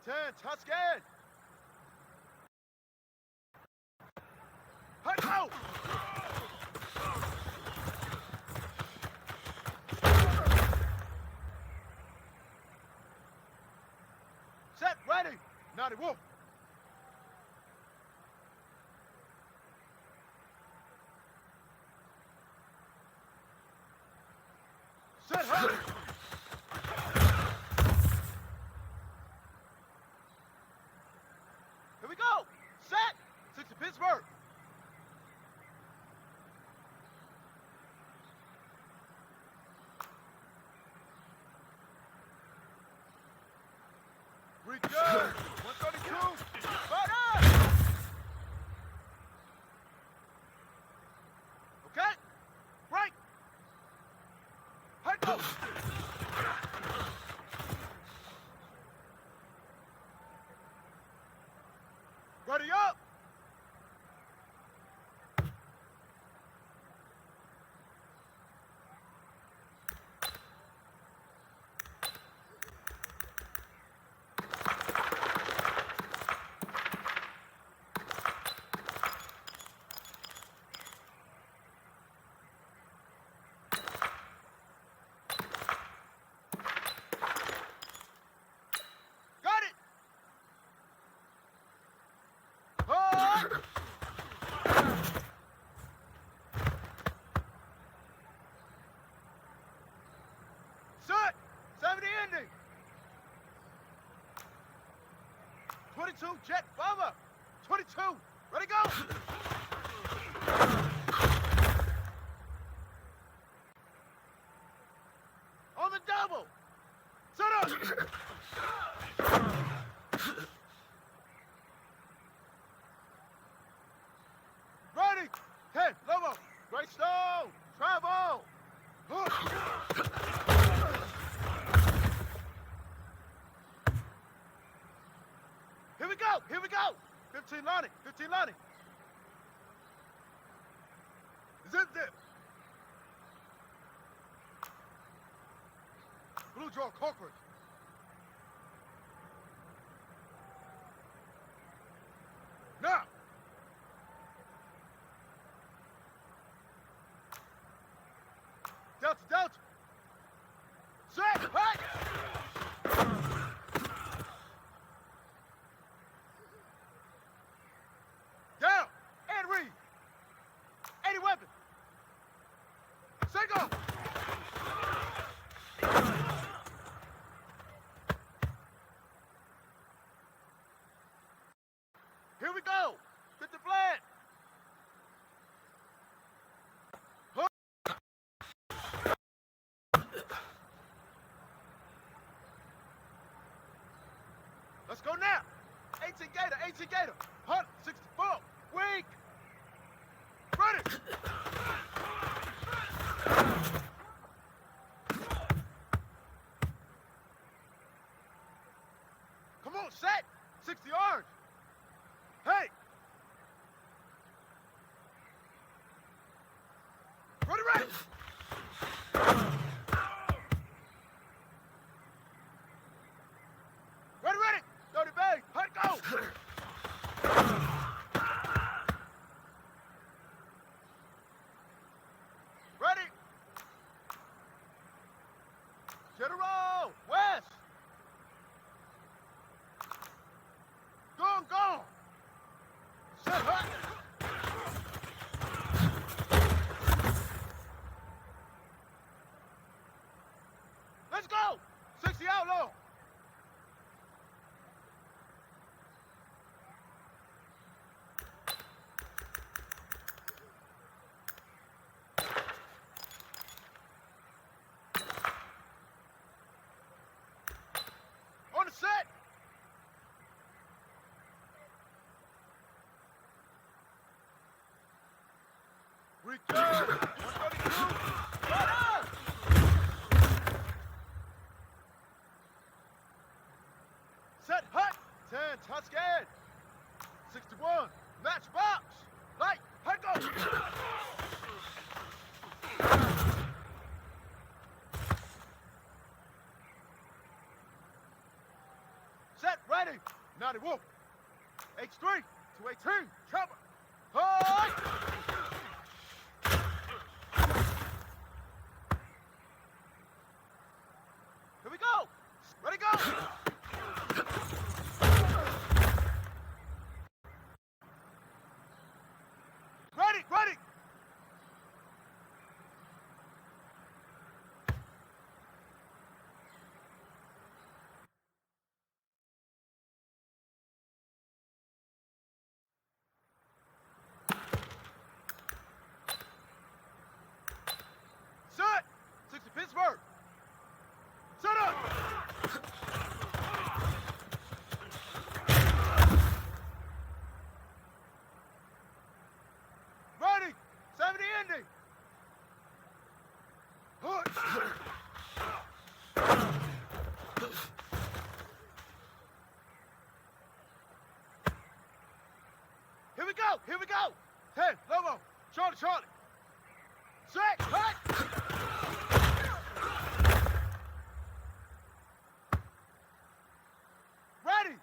10, Tuscan. Hut, go! Set, ready. Naughty Wolf. Set, hut. Here we go. Set. 6 to Pittsburgh. Return. 132. Fire. Okay. Break. Head go. Ready up. Got it. Hold. Set. 70 ending. 22 jet bomber. 22. Ready go. On the double. Set up. Ready. 10. Lobo. Great stone. Travel. Here we go. Here we go. 15 Lonnie. 15 Lonnie. Zip zip. Blue draw Corcoran. Now. Delta, Delta. Set, hey! Down, and read. 80 weapon. Set go. Here we go. Get the flag. Let's go now. 18 Gator, 18 Gator. 164. Weak. Ready. Come on, set. 60 orange. Hey. Ready, ready. Ready, ready. 30 bag. Hut go. Ready. General. West. Gone, gone. Set hut. Let's go. 60 outlaw. On the set. Return. 132. Fire. Set hut. 10 Tuscan. 61. Match box. Light. Hut go. Set ready. ready. 91. H3 to 18. Chopper. Hi! Here we go. Ready, go. Ready, ready. Set. 60 Pittsburgh. Set up. Ready. 70 Indy. Hood. Here we go. Here we go. 10. Lobo. Charlie, Charlie. Set. Hut. Ready.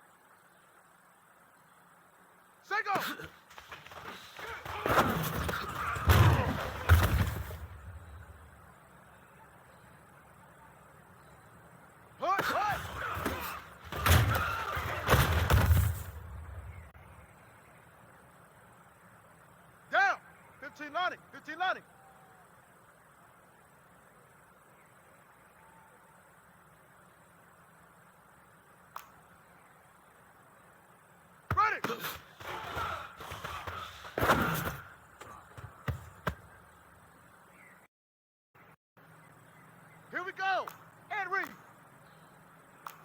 Set, go. Hut, hut. Down. 15 lining. 15 lining. Ready. Here we go. And read.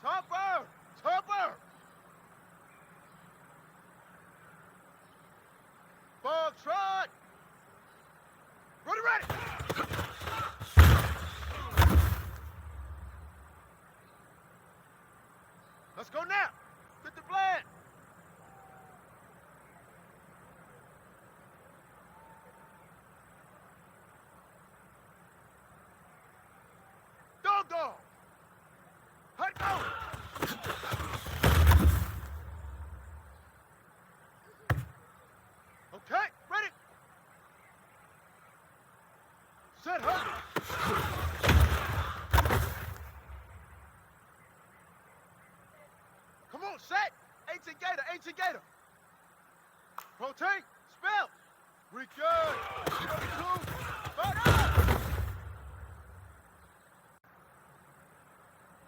Topper. Topper. Ball trot. Ready, ready. Let's go now. Get the plan. Dog, dog. Hut, go. Okay, ready. Set, hut. Come on, set. 18 Gator, 18 Gator. Protein, spell. Recurve. 22. Back up.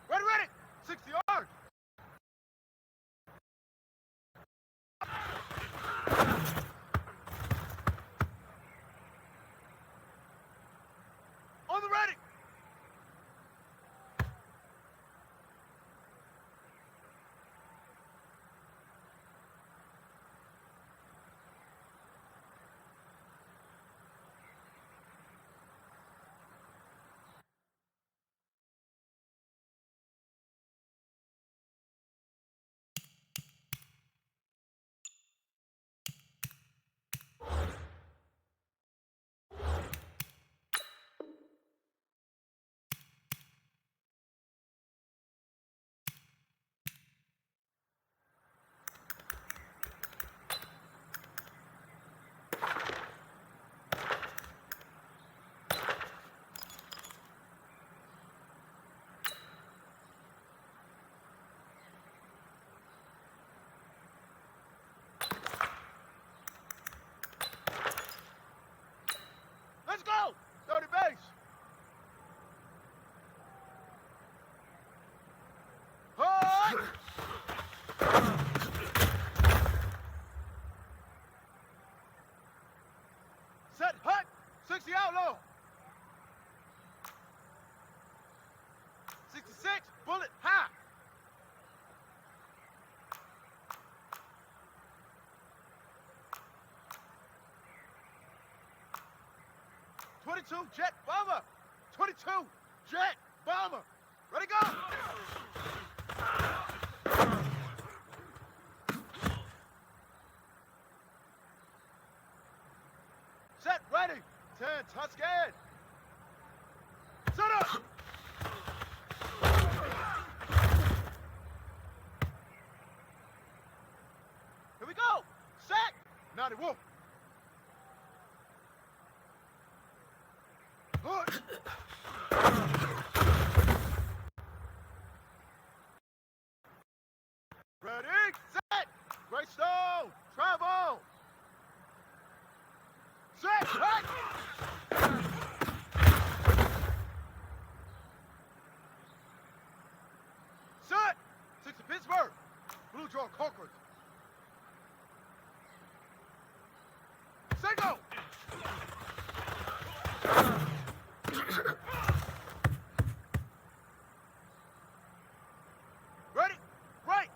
Ready, ready. 60 yards. On the ready. Let's go. 30 base. Hut. Set, hut. 60 outlaw. 66, bullet, high. Jet bomber. 22 jet bomber. Ready, go. Set, ready. 10, Tuscan. Set up. Maddie, whoa. Good. Ready, set. Great stone. Travel. Set, right. Set. 60 Pittsburgh. Blue draw Concord. Single. Ready, right.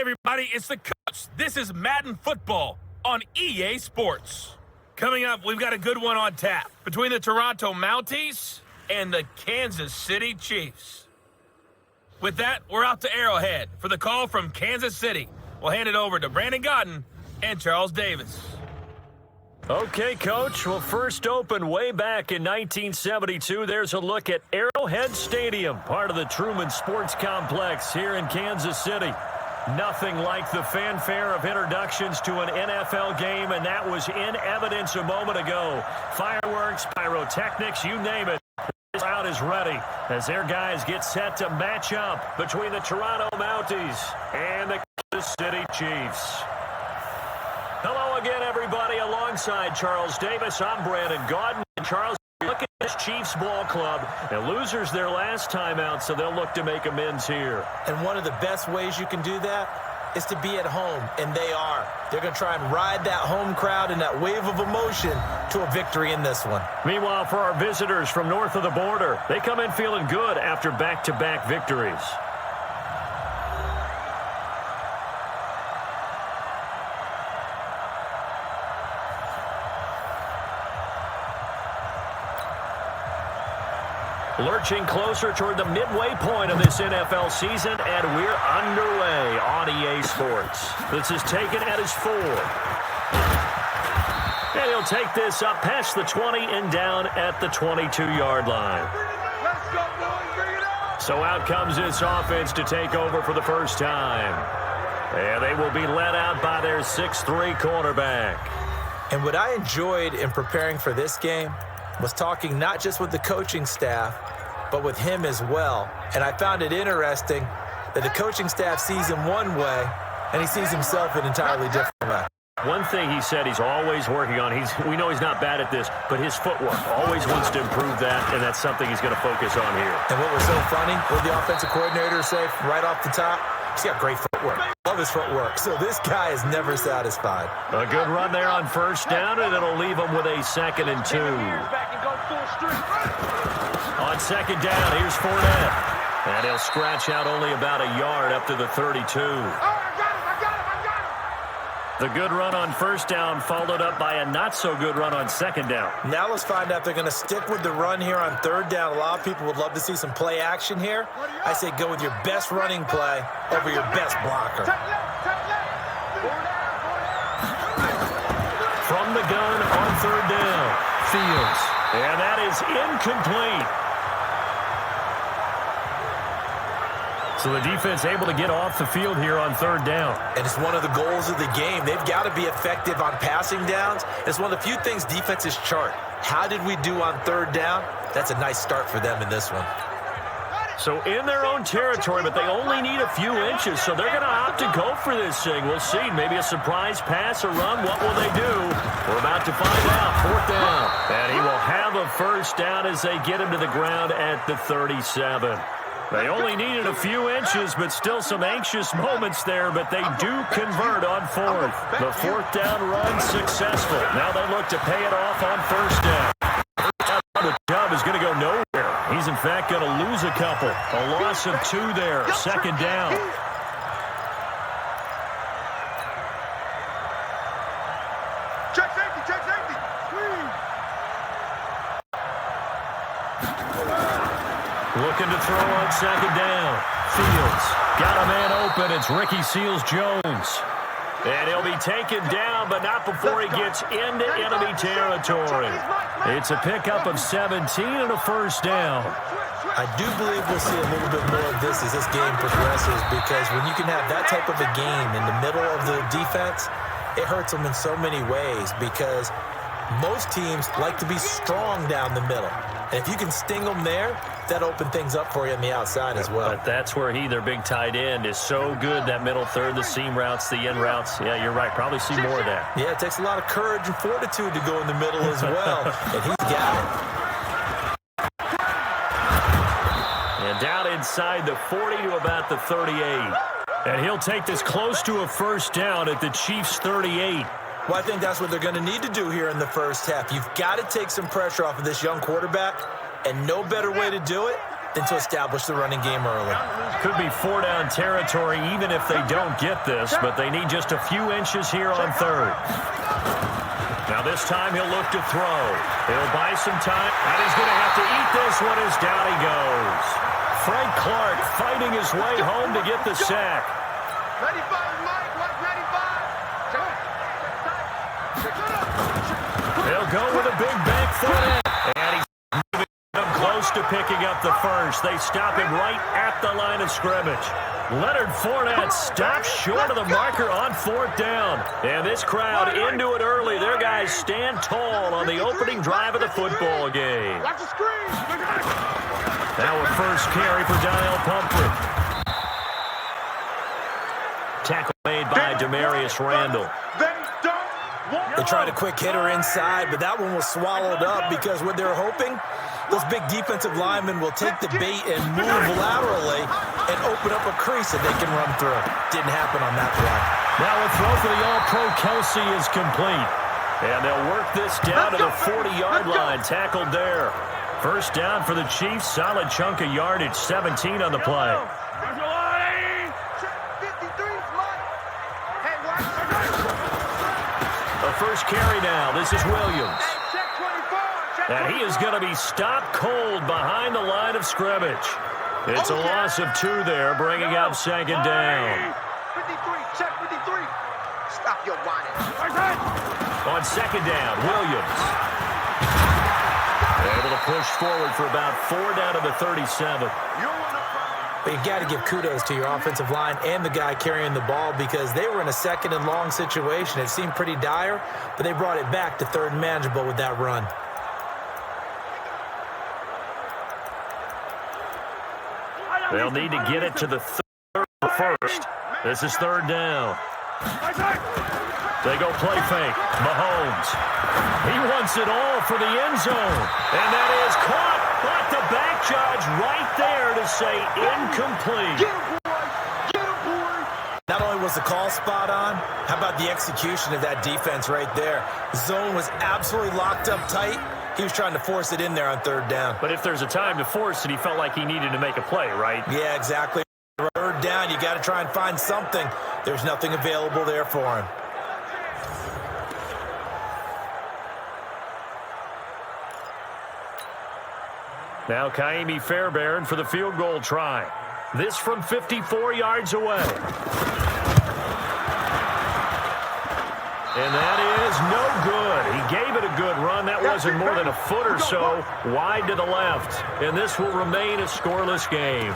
everybody, it's the Coach. This is Madden Football on EA Sports. Coming up, we've got a good one on tap between the Toronto Mounties and the Kansas City Chiefs. With that, we're out to Arrowhead for the call from Kansas City. We'll hand it over to Brandon Godden and Charles Davis. Okay, Coach. Well, first opened way back in 1972. There's a look at Arrowhead Stadium, part of the Truman Sports Complex here in Kansas City. Nothing like the fanfare of introductions to an NFL game, and that was in evidence a moment ago. Fireworks, pyrotechnics, you name it. This crowd is ready as their guys get set to match up between the Toronto Mounties and the Kansas City Chiefs. Hello again, everybody. Alongside Charles Davis, I'm Brandon Godden. And Charles, look at this Chiefs ball club. And losers their last time out, so they'll look to make amends here. And one of the best ways you can do that is to be at home, and they are. They're going to try and ride that home crowd and that wave of emotion to a victory in this one. Meanwhile, for our visitors from north of the border, they come in feeling good after back-to-back victories. Lurching closer toward the midway point of this NFL season, and we're underway on EA Sports. This is taken at his 4. And he'll take this up past the 20 and down at the 22-yard line. Let's go, boys. Bring it on. So out comes this offense to take over for the first time. And they will be led out by their 6'3" quarterback. And what I enjoyed in preparing for this game was talking not just with the coaching staff, but with him as well. And I found it interesting that the coaching staff sees him one way, and he sees himself an entirely different way. One thing he said he's always working on, we know he's not bad at this, but his footwork, always wants to improve that, and that's something he's going to focus on here. And what was so funny, what the offensive coordinator say right off the top, he's got great footwork. Love his footwork. So this guy is never satisfied. A good run there on first down, and it'll leave him with a 2nd and 2. On second down, here's Fournette. And he'll scratch out only about a yard up to the 32. The good run on first down followed up by a not-so-good run on second down. Now let's find out if they're going to stick with the run here on third down. A lot of people would love to see some play action here. I say go with your best running play over your best blocker. From the gun on third down, Fields. And that is incomplete. So the defense able to get off the field here on third down. And it's one of the goals of the game. They've got to be effective on passing downs. It's one of the few things defenses chart. How did we do on third down? That's a nice start for them in this one. So in their own territory, but they only need a few inches, so they're going to opt to go for this thing. We'll see. Maybe a surprise pass or run. What will they do? We're about to find out. Fourth down. And he will have a first down as they get him to the ground at the 37. They only needed a few inches, but still some anxious moments there, but they do convert on fourth. The fourth down run successful. Now they look to pay it off on first down. The job is going to go nowhere. He's, in fact, going to lose a couple. A loss of 2 there. Second down. Check safety, check safety. Looking to throw on second down. Fields got a man open. It's Ricky Seals-Jones. And he'll be taken down, but not before he gets into enemy territory. It's a pickup of 17 and a first down. I do believe we'll see a little bit more of this as this game progresses, because when you can have that type of a game in the middle of the defense, it hurts them in so many ways, because most teams like to be strong down the middle. And if you can sting them there, that opens things up for you on the outside as well. But that's where their big tight end, is so good, that middle third, the seam routes, the in routes. Yeah, you're right. Probably see more of that. Yeah, it takes a lot of courage and fortitude to go in the middle as well. And he's got it. And down inside the 40 to about the 38. And he'll take this close to a first down at the Chiefs' 38. Well, I think that's what they're going to need to do here in the first half. You've got to take some pressure off of this young quarterback, and no better way to do it than to establish the running game early. Could be 4-down territory even if they don't get this, but they need just a few inches here on third. Now this time he'll look to throw. He'll buy some time, and he's going to have to eat this one as down he goes. Frank Clark fighting his way home to get the sack. 95, Mike, like 95. They'll go with a big bank front end, and he's moving them close to picking up the first. They stop him right at the line of scrimmage. Leonard Fournette stops short of the marker on 4th down. And this crowd into it early. Their guys stand tall on the opening drive of the football game. Watch the screen. Now a first carry for Donnell Pumphrey. Tackle made by Demarius Randall. They tried a quick hitter inside, but that one was swallowed up because what they're hoping, those big defensive linemen will take the bait and move laterally and open up a crease that they can run through. Didn't happen on that play. Now a throw for the All-Pro Kelsey is complete. And they'll work this down to the 40-yard line. Tackled there. First down for the Chiefs. Solid chunk of yardage. 17 on the play. The first carry now. This is Williams. And he is going to be stopped cold behind the line of scrimmage. It's a loss of 2 there, bringing up second down. 53, check 53. Stop your whining. On second down, Williams. Able to push forward for about 4 down to the 37. But you got to give kudos to your offensive line and the guy carrying the ball because they were in a second and long situation. It seemed pretty dire, but they brought it back to third and manageable with that run. They'll need to get it to the third first. This is third down. They go play fake. Mahomes. He wants it all for the end zone. And that is caught. But the back judge right there to say incomplete. Not only was the call spot on, how about the execution of that defense right there? Zone was absolutely locked up tight. He was trying to force it in there on third down. But if there's a time to force it, he felt like he needed to make a play, right? Yeah, exactly. Third down, you got to try and find something. There's nothing available there for him. Now Kaimi Fairbairn for the field goal try. This from 54 yards away. And that is no good. He gave it a good run. That wasn't more than a foot or so wide to the left. And this will remain a scoreless game.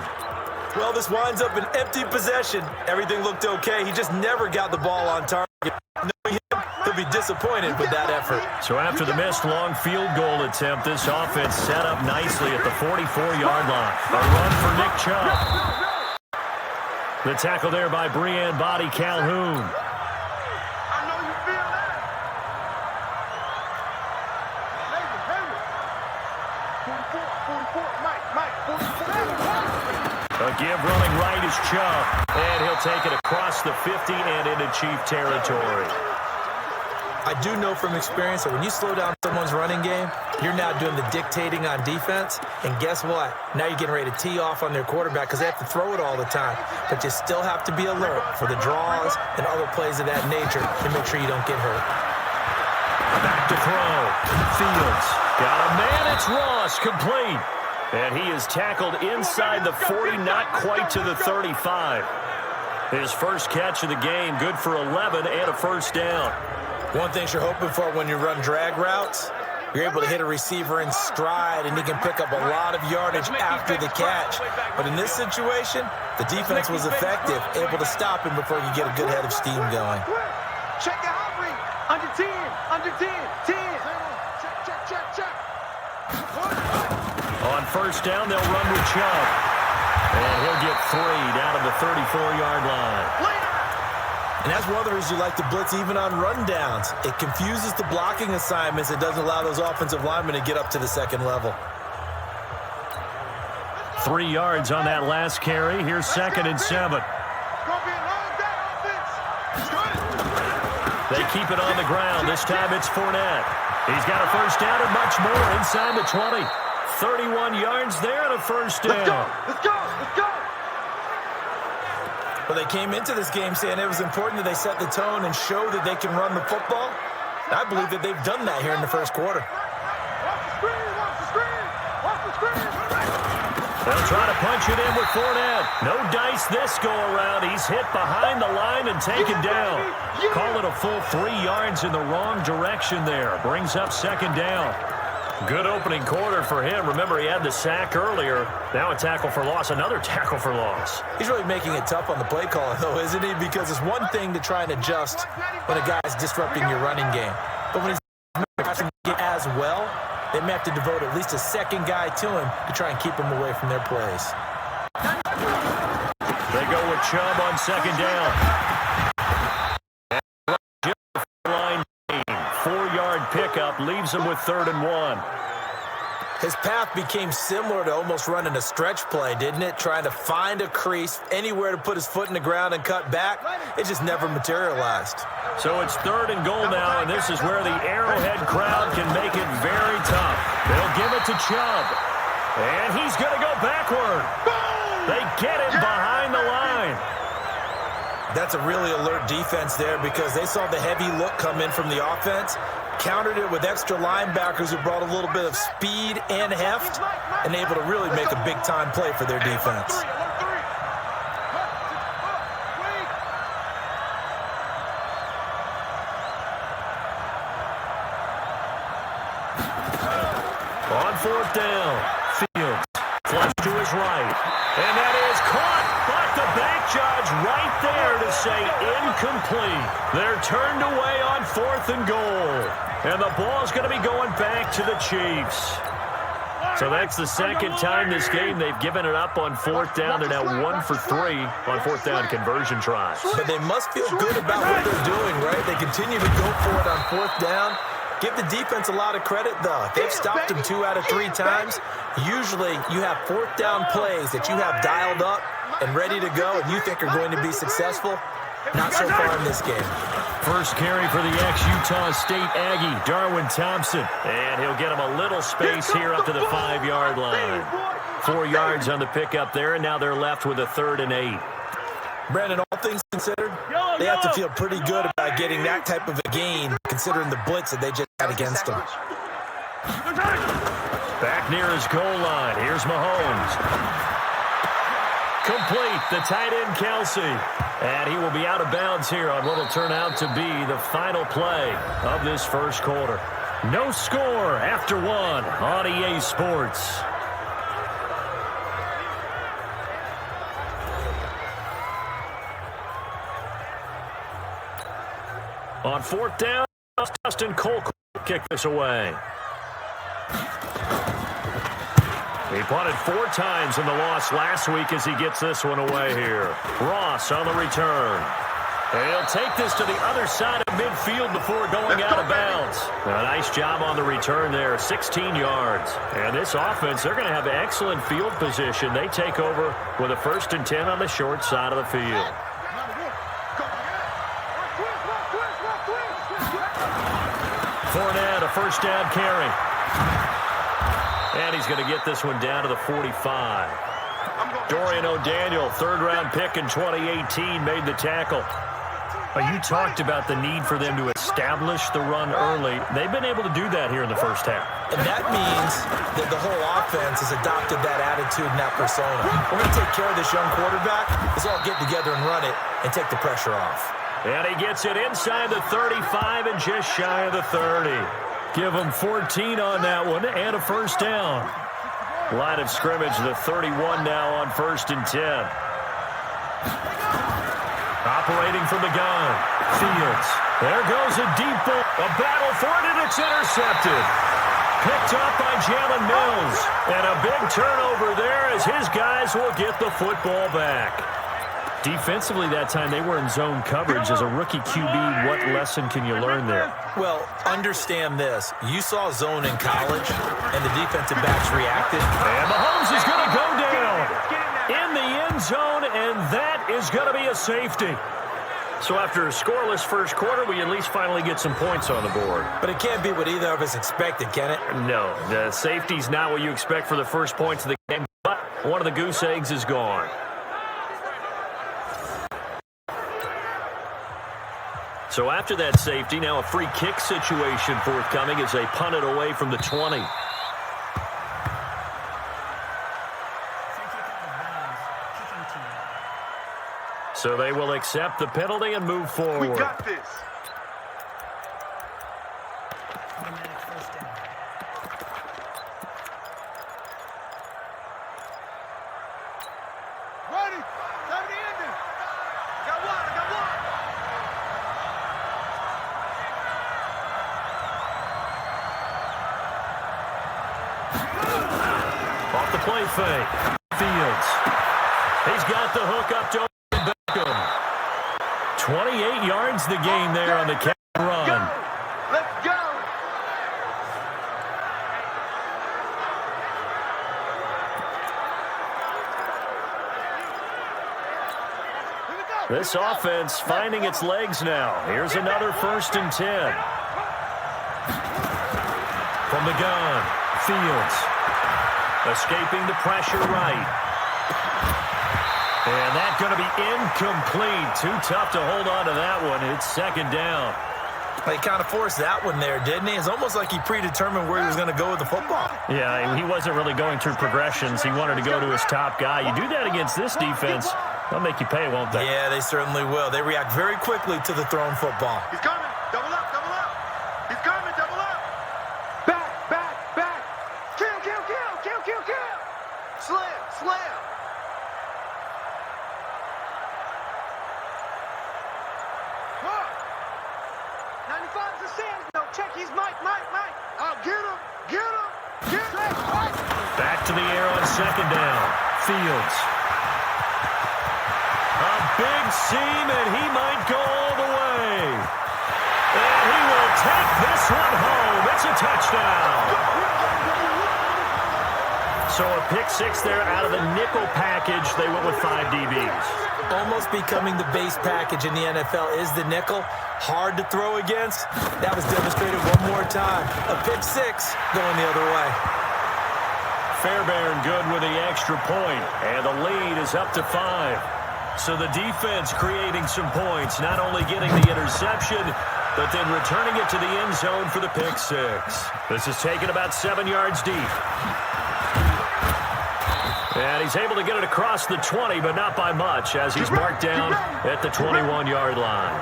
Well, this winds up an empty possession. Everything looked okay. He just never got the ball on target. Knowing him, he'll be disappointed with that effort. So after the missed long field goal attempt, this offense set up nicely at the 44-yard line. A run for Nick Chubb. The tackle there by Breanne Body Calhoun. A give running right is Chubb, and he'll take it across the 50 and into Chief territory. I do know from experience that when you slow down someone's running game, you're now doing the dictating on defense, and guess what? Now you're getting ready to tee off on their quarterback because they have to throw it all the time, but you still have to be alert for the draws and other plays of that nature to make sure you don't get hurt. Back to throw. Fields. Got a man. It's Ross. Complete. And he is tackled inside the 40, not quite to the 35. His first catch of the game, good for 11 and a first down. One thing you're hoping for when you run drag routes, you're able to hit a receiver in stride, and he can pick up a lot of yardage after the catch. But in this situation, the defense was effective, able to stop him before you get a good head of steam going. Check your heart rate. Under 10, under 10, 10. Check. On first down, they'll run with Chubb. And he'll get 3 down to the 34-yard line. And that's one of the reasons you like to blitz even on rundowns. It confuses the blocking assignments. It doesn't allow those offensive linemen to get up to the second level. 3 yards on that last carry. Here's 2nd and 7. They keep it on the ground. This time it's Fournette. He's got a first down and much more inside the 20. 31 yards there and a first down. Let's go! Let's go! Well, they came into this game saying it was important that they set the tone and show that they can run the football. I believe that they've done that here in the first quarter. Watch the screen! Watch the screen! Watch the screen! They'll try to punch it in with Fournette. No dice this go-around. He's hit behind the line and taken down. Call it a full 3 yards in the wrong direction there. Brings up second down. Good opening quarter for him. Remember, he had the sack earlier. Now a tackle for loss, another tackle for loss. He's really making it tough on the play calling, though, isn't he? Because it's one thing to try and adjust when a guy's disrupting your running game. But when he's passing it as well, they may have to devote at least a second guy to him to try and keep him away from their plays. They go with Chubb on second down. Line 4-yard pickup leaves him with 3rd and 1. His path became similar to almost running a stretch play, didn't it? Trying to find a crease, anywhere to put his foot in the ground and cut back. It just never materialized. So it's 3rd and goal now, and this is where the Arrowhead crowd can make it very tough. They'll give it to Chubb, and he's going to go backward. They get him behind the line. That's a really alert defense there because they saw the heavy look come in from the offense, countered it with extra linebackers who brought a little bit of speed and heft, and able to really make a big-time play for their defense. On 4th down, Fields flush to his right, and that is caught. But the bank judge right there to say incomplete. They're turned away on 4th and goal, and the ball's going to be going back to the Chiefs. So that's the second time this game they've given it up on 4th down. They're now 1 for 3 on 4th down conversion tries. But they must feel good about what they're doing, right? They continue to go for it on 4th down. Give the defense a lot of credit, though. They've stopped them 2 out of 3 times. Usually, you have 4th down plays that you have dialed up and ready to go, and you think are going to be successful. Not so far in this game. First carry for the ex-Utah State Aggie, Darwin Thompson. And he'll get him a little space here up to the 5-yard line. 4 yards on the pickup there, and now they're left with a 3rd and 8. Brandon, all things considered, they have to feel pretty good about getting that type of a gain, considering the blitz that they just had against them. Back near his goal line. Here's Mahomes. Complete. The tight end, Kelsey. And he will be out of bounds here on what will turn out to be the final play of this first quarter. No score after 1 on EA Sports. On 4th down, Dustin Colquitt will kick this away. He punted 4 times in the loss last week as he gets this one away here. Ross on the return. He'll take this to the other side of midfield before going out of bounds. A nice job on the return there, 16 yards. And this offense, they're going to have excellent field position. They take over with a 1st and 10 on the short side of the field. Fournette, a 1st down carry. And he's going to get this one down to the 45. Dorian O'Daniel, 3rd-round pick in 2018, made the tackle. You talked about the need for them to establish the run early. They've been able to do that here in the first half. And that means that the whole offense has adopted that attitude and that persona. We're going to take care of this young quarterback. Let's all get together and run it and take the pressure off. And he gets it inside the 35 and just shy of the 30. Give him 14 on that one and a 1st down. Line of scrimmage, the 31 now on 1st and 10. Operating from the gun, Fields. There goes a deep ball. A battle for it, and it's intercepted. Picked up by Jalen Mills. And a big turnover there as his guys will get the football back. Defensively that time, they were in zone coverage. As a rookie QB, what lesson can you learn there? Well, understand this. You saw zone in college, and the defensive backs reacted. And Mahomes is going to go down in the end zone, and that is going to be a safety. So after a scoreless first quarter, we at least finally get some points on the board. But it can't be what either of us expected, can it? No, the safety's not what you expect for the first points of the game, but one of the goose eggs is gone. So after that safety, now a free kick situation forthcoming as they punt it away from the 20. So they will accept the penalty and move forward. We got this. Ready. Time to end it. Got one. I got one. Off the play fake. Fields. He's got the hook up to Beckham. 28 yards the gain there on the catch run. Let's go. Here we go. This offense finding its legs now. Here's another 1st and 10. From the gun, Fields. Escaping the pressure right. And that's going to be incomplete. Too tough to hold on to that one. It's 2nd down. He kind of forced that one there, didn't he? It's almost like he predetermined where he was going to go with the football. Yeah, he wasn't really going through progressions. He wanted to go to his top guy. You do that against this defense, they'll make you pay, won't they? Yeah, they certainly will. They react very quickly to the thrown football. He's coming. Double up. Double up. He's coming. Double up. Back. Back. Back. Kill. Kill. Kill. Kill. Kill. Kill. Slam. Slam. Huh. 95's a Sam. No, check. He's Mike. Oh, get him. Get him. Get him. Back to the air on 2nd down. Fields. A big seam, and he might go all the way. And he will take this one home. It's a touchdown. So a pick 6 there out of the nickel package. They went with 5 DBs. Almost becoming the base package in the NFL is the nickel. Hard to throw against. That was demonstrated one more time. A pick 6 going the other way. Fairbairn good with the extra point, and the lead is up to 5. So the defense creating some points, not only getting the interception, but then returning it to the end zone for the pick 6. This is taken about 7 yards deep. And he's able to get it across the 20, but not by much, as he's marked down at the 21-yard line.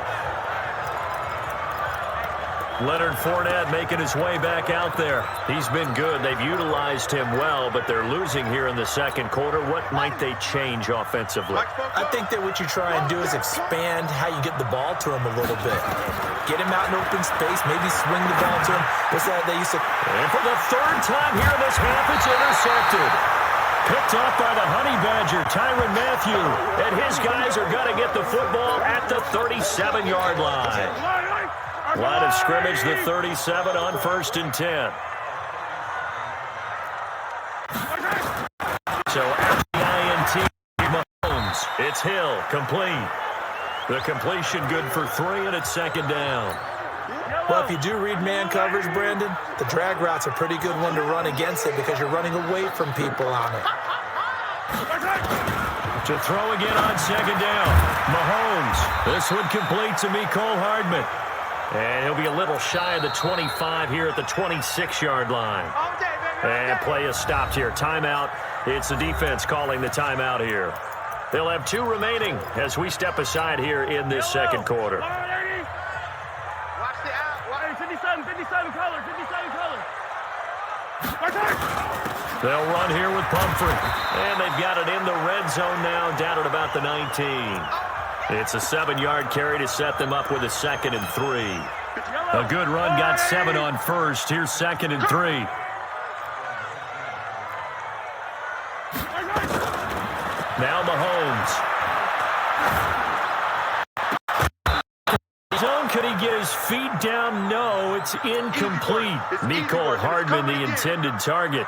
Leonard Fournette making his way back out there. He's been good. They've utilized him well, but they're losing here in the 2nd quarter. What might they change offensively? I think that what you try and do is expand how you get the ball to him a little bit. Get him out in open space, maybe swing the ball to him. What's that they used to... And for the 3rd time here in this half, it's intercepted. Picked off by the Honey Badger, Tyrann Mathieu. And his guys are going to get the football at the 37-yard line. Line of scrimmage, the 37 on 1st and 10. So after the INT, Mahomes, it's Hill, complete. The completion good for 3, and it's 2nd down. Well, if you do read man coverage, Brandon, the drag route's a pretty good one to run against it because you're running away from people on it. To throw again on 2nd down. Mahomes, this one complete to Mecole Hardman. And he'll be a little shy of the 25 here at the 26-yard line. And play is stopped here. Timeout. It's the defense calling the timeout here. They'll have 2 remaining as we step aside here in this 2nd quarter. Watch the out. 57 color. They'll run here with Pumphrey. And they've got it in the red zone now, down at about the 19. It's a 7-yard carry to set them up with a 2nd and 3. A good run, got 7 on 1st. Here's 2nd and 3. Now Mahomes. Zone, could he get his feet down? No, it's incomplete. Mecole Hardman, the intended target.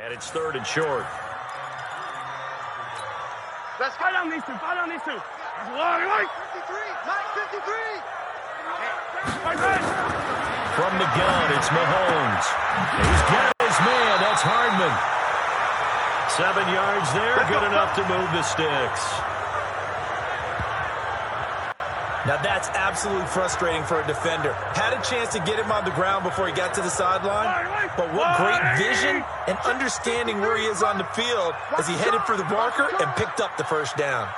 And it's 3rd and short. Let's go. Fight on these two. Fight on these two. 53. Mike, 53. From the gun, it's Mahomes. He's got his man. That's Hardman. 7 yards there. Good enough to move the sticks. Now, that's absolutely frustrating for a defender. Had a chance to get him on the ground before he got to the sideline, but what great vision and understanding where he is on the field as he headed for the marker and picked up the first down.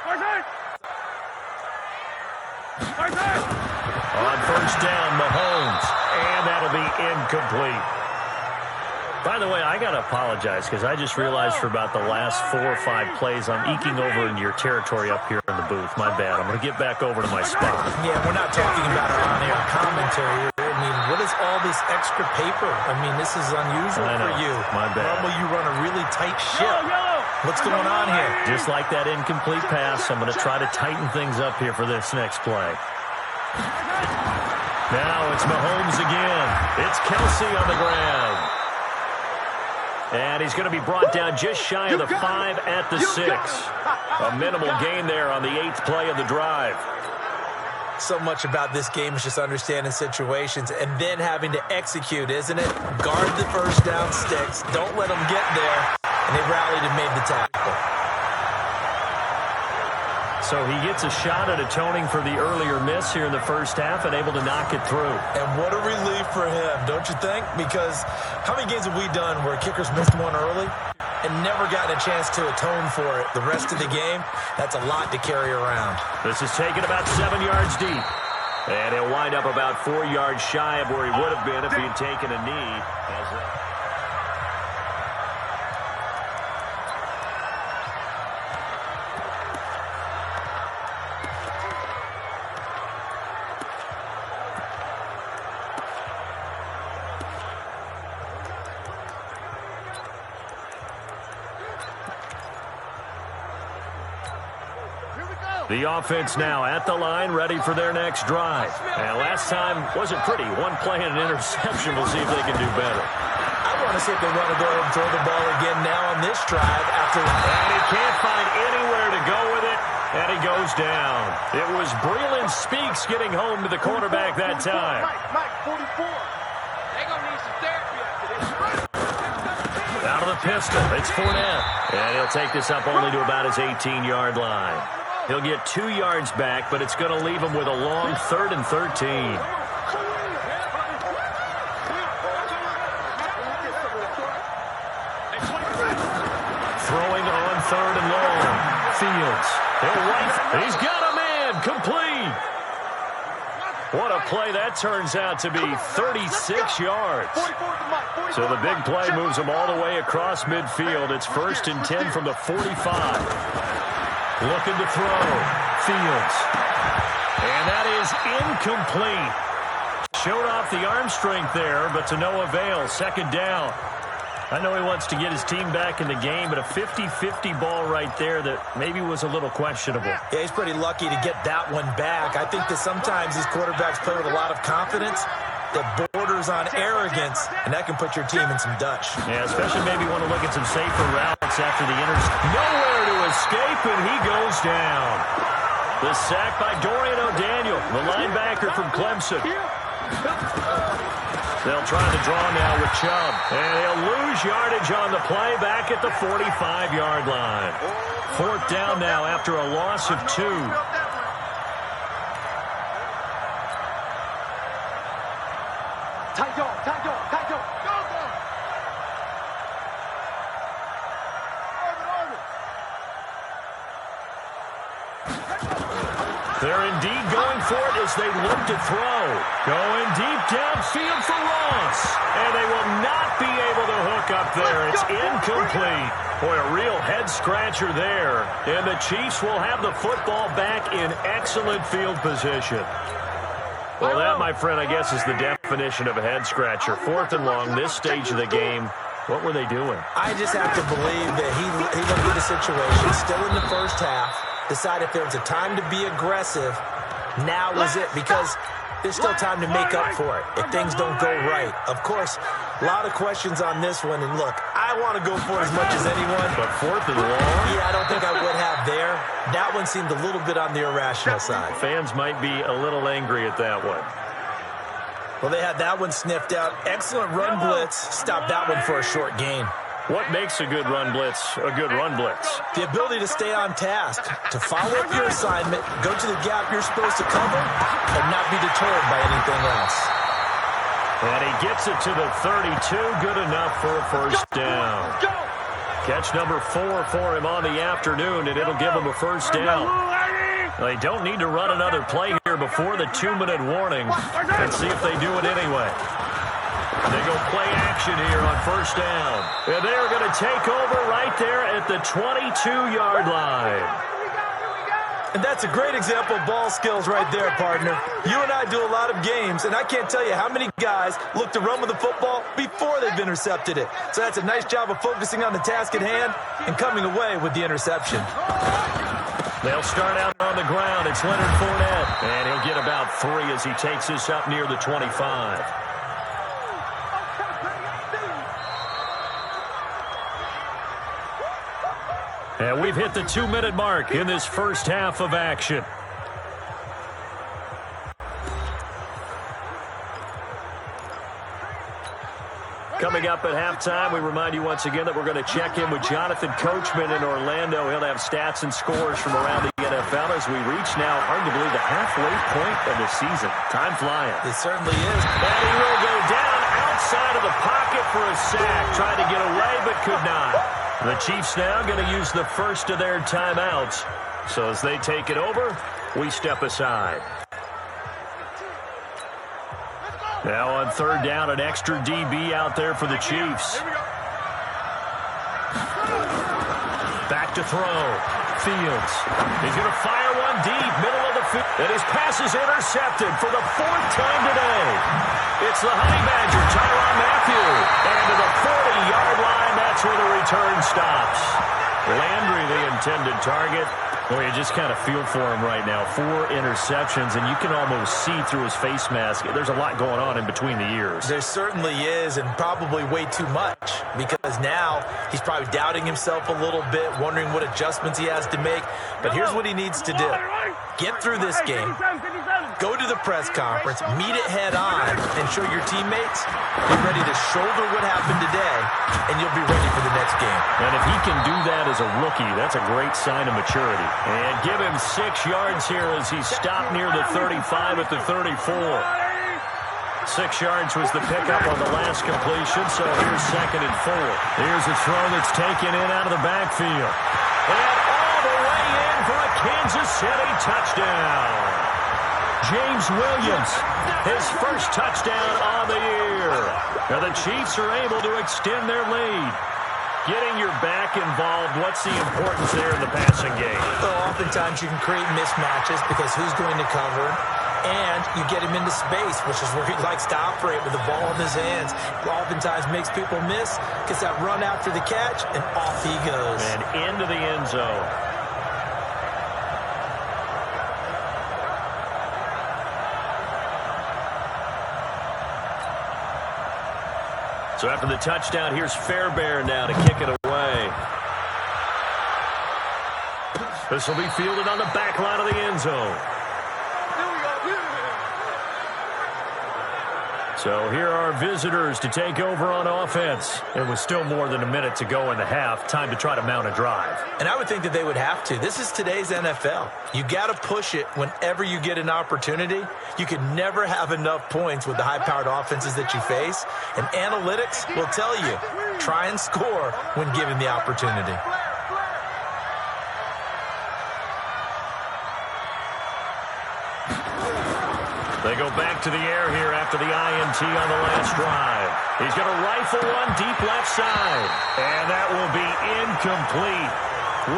On first down, Mahomes, and that'll be incomplete. By the way, I got to apologize because I just realized for about the last 4 or 5 plays I'm eking over into your territory up here in the booth. My bad. I'm going to get back over to my spot. Yeah, we're not talking about our on-air commentary. I mean, what is all this extra paper? I mean, this is unusual for you. My bad. Normally you run a really tight ship. What's going on here? Just like that incomplete pass, I'm going to try to tighten things up here for this next play. Now it's Mahomes again. It's Kelsey on the ground. And he's going to be brought down just shy of the 5 at the 6. A minimal gain there on the 8th play of the drive. So much about this game is just understanding situations and then having to execute, isn't it? Guard the first down sticks. Don't let them get there. And they rallied and made the tackle. So he gets a shot at atoning for the earlier miss here in the first half and able to knock it through. And what a relief for him, don't you think? Because how many games have we done where kickers missed one early and never gotten a chance to atone for it the rest of the game? That's a lot to carry around. This is taken about 7 yards deep. And he'll wind up about 4 yards shy of where he would have been if he had taken a knee. The offense now at the line, ready for their next drive. And last time wasn't pretty. 1 play and an interception. We'll see if they can do better. I want to see if they want to go ahead and throw the ball again now on this drive after. And he can't find anywhere to go with it, and he goes down. It was Breland Speaks getting home to the quarterback that time. Mike, 44. They gonna need some therapy after this. Out of the pistol, it's Fournette. And he'll take this up only to about his 18-yard line. He'll get 2 yards back, but it's going to leave him with a long 3rd and 13. Throwing on 3rd and long. Fields. He's got a man. Complete. What a play that turns out to be. 36 yards. So the big play moves him all the way across midfield. It's 1st and 10 from the 45. Looking to throw. Fields. And that is incomplete. Showed off the arm strength there, but to no avail. 2nd down. I know he wants to get his team back in the game, but a 50-50 ball right there that maybe was a little questionable. Yeah, he's pretty lucky to get that one back. I think that sometimes these quarterbacks play with a lot of confidence that borders on arrogance, and that can put your team in some Dutch. Yeah, especially maybe want to look at some safer routes after the nowhere to escape, and he goes down. The sack by Dorian O'Daniel, the linebacker from Clemson. They'll try the draw now with Chubb, and he'll lose yardage on the play back at the 45-yard line. 4th down now after a loss of 2. Tight dog. They're indeed going for it as they look to throw. Going deep downfield for Ross. And they will not be able to hook up there. It's incomplete. Boy, a real head-scratcher there. And the Chiefs will have the football back in excellent field position. Well, that, my friend, I guess is the definition of a head-scratcher. 4th and long, this stage of the game. What were they doing? I just have to believe that he looked at the situation, still in the first half, decide if there was a time to be aggressive, now was it, because there's still time to make up for it if things don't go right. Of course, A lot of questions on this one, and look, I want to go for it as much as anyone. But 4th and long? Yeah, I don't think I would have there. That one seemed a little bit on the irrational side. Fans might be a little angry at that one. Well, they had that one sniffed out. Excellent run blitz. Stopped that one for a short gain. What makes a good run blitz a good run blitz? The ability to stay on task, to follow up your assignment, go to the gap you're supposed to cover, and not be deterred by anything else. And he gets it to the 32. Good enough for a first down. Catch number 4 for him on the afternoon, and it'll give him a first down. They don't need to run another play here before the 2-minute warning. Let's see if they do it anyway. They go play action here on first down. And they're going to take over right there at the 22-yard line. And that's a great example of ball skills right there, partner. You and I do a lot of games, and I can't tell you how many guys look to run with the football before they've intercepted it. So that's a nice job of focusing on the task at hand and coming away with the interception. They'll start out on the ground. It's Leonard Fournette, and he'll get about 3 as he takes this up near the 25. And we've hit the 2-minute mark in this first half of action. Coming up at halftime, we remind you once again that we're going to check in with Jonathan Coachman in Orlando. He'll have stats and scores from around the NFL as we reach now arguably the halfway point of the season. Time flying. It certainly is. And he will go down outside of the pocket for a sack. Tried to get away but could not. The Chiefs now going to use the first of their timeouts. So as they take it over, we step aside. Now on third down, an extra DB out there for the Chiefs. Back to throw. Fields. He's going to fire one deep, middle of the field. And his pass is intercepted for the 4th time today. It's the Honey Badger, Tyrann Mathieu. And to the 40-yard line, that's where the return stops. Landry, the intended target. Boy, you just kind of feel for him right now. 4 interceptions, and you can almost see through his face mask. There's a lot going on in between the ears. There certainly is, and probably way too much, because now he's probably doubting himself a little bit, wondering what adjustments he has to make. But here's what he needs to do. Get through this game, go to the press conference, meet it head on, and show your teammates you're ready to shoulder what happened today, and you'll be ready for the next game. And if he can do that as a rookie, that's a great sign of maturity. And give him 6 yards here as he stopped near the 35 at the 34. 6 yards was the pickup on the last completion, so here's 2nd and 4. Here's a throw that's taken in out of the backfield. And all the way in for a Kansas City touchdown. James Williams, his first touchdown on the year. Now the Chiefs are able to extend their lead. Getting your back involved, what's the importance there in the passing game? So oftentimes you can create mismatches because who's going to cover, and you get him into space, which is where he likes to operate with the ball in his hands. Oftentimes makes people miss, gets that run after the catch, and off he goes. And into the end zone. So after the touchdown, here's Fairbairn now to kick it away. This will be fielded on the back line of the end zone. So here are visitors to take over on offense. It was still more than a minute to go in the half. Time to try to mount a drive. And I would think that they would have to. This is today's NFL. You got to push it whenever you get an opportunity. You can never have enough points with the high-powered offenses that you face. And analytics will tell you, try and score when given the opportunity. They go back to the air here after the INT on the last drive. He's going to rifle one deep left side. And that will be incomplete.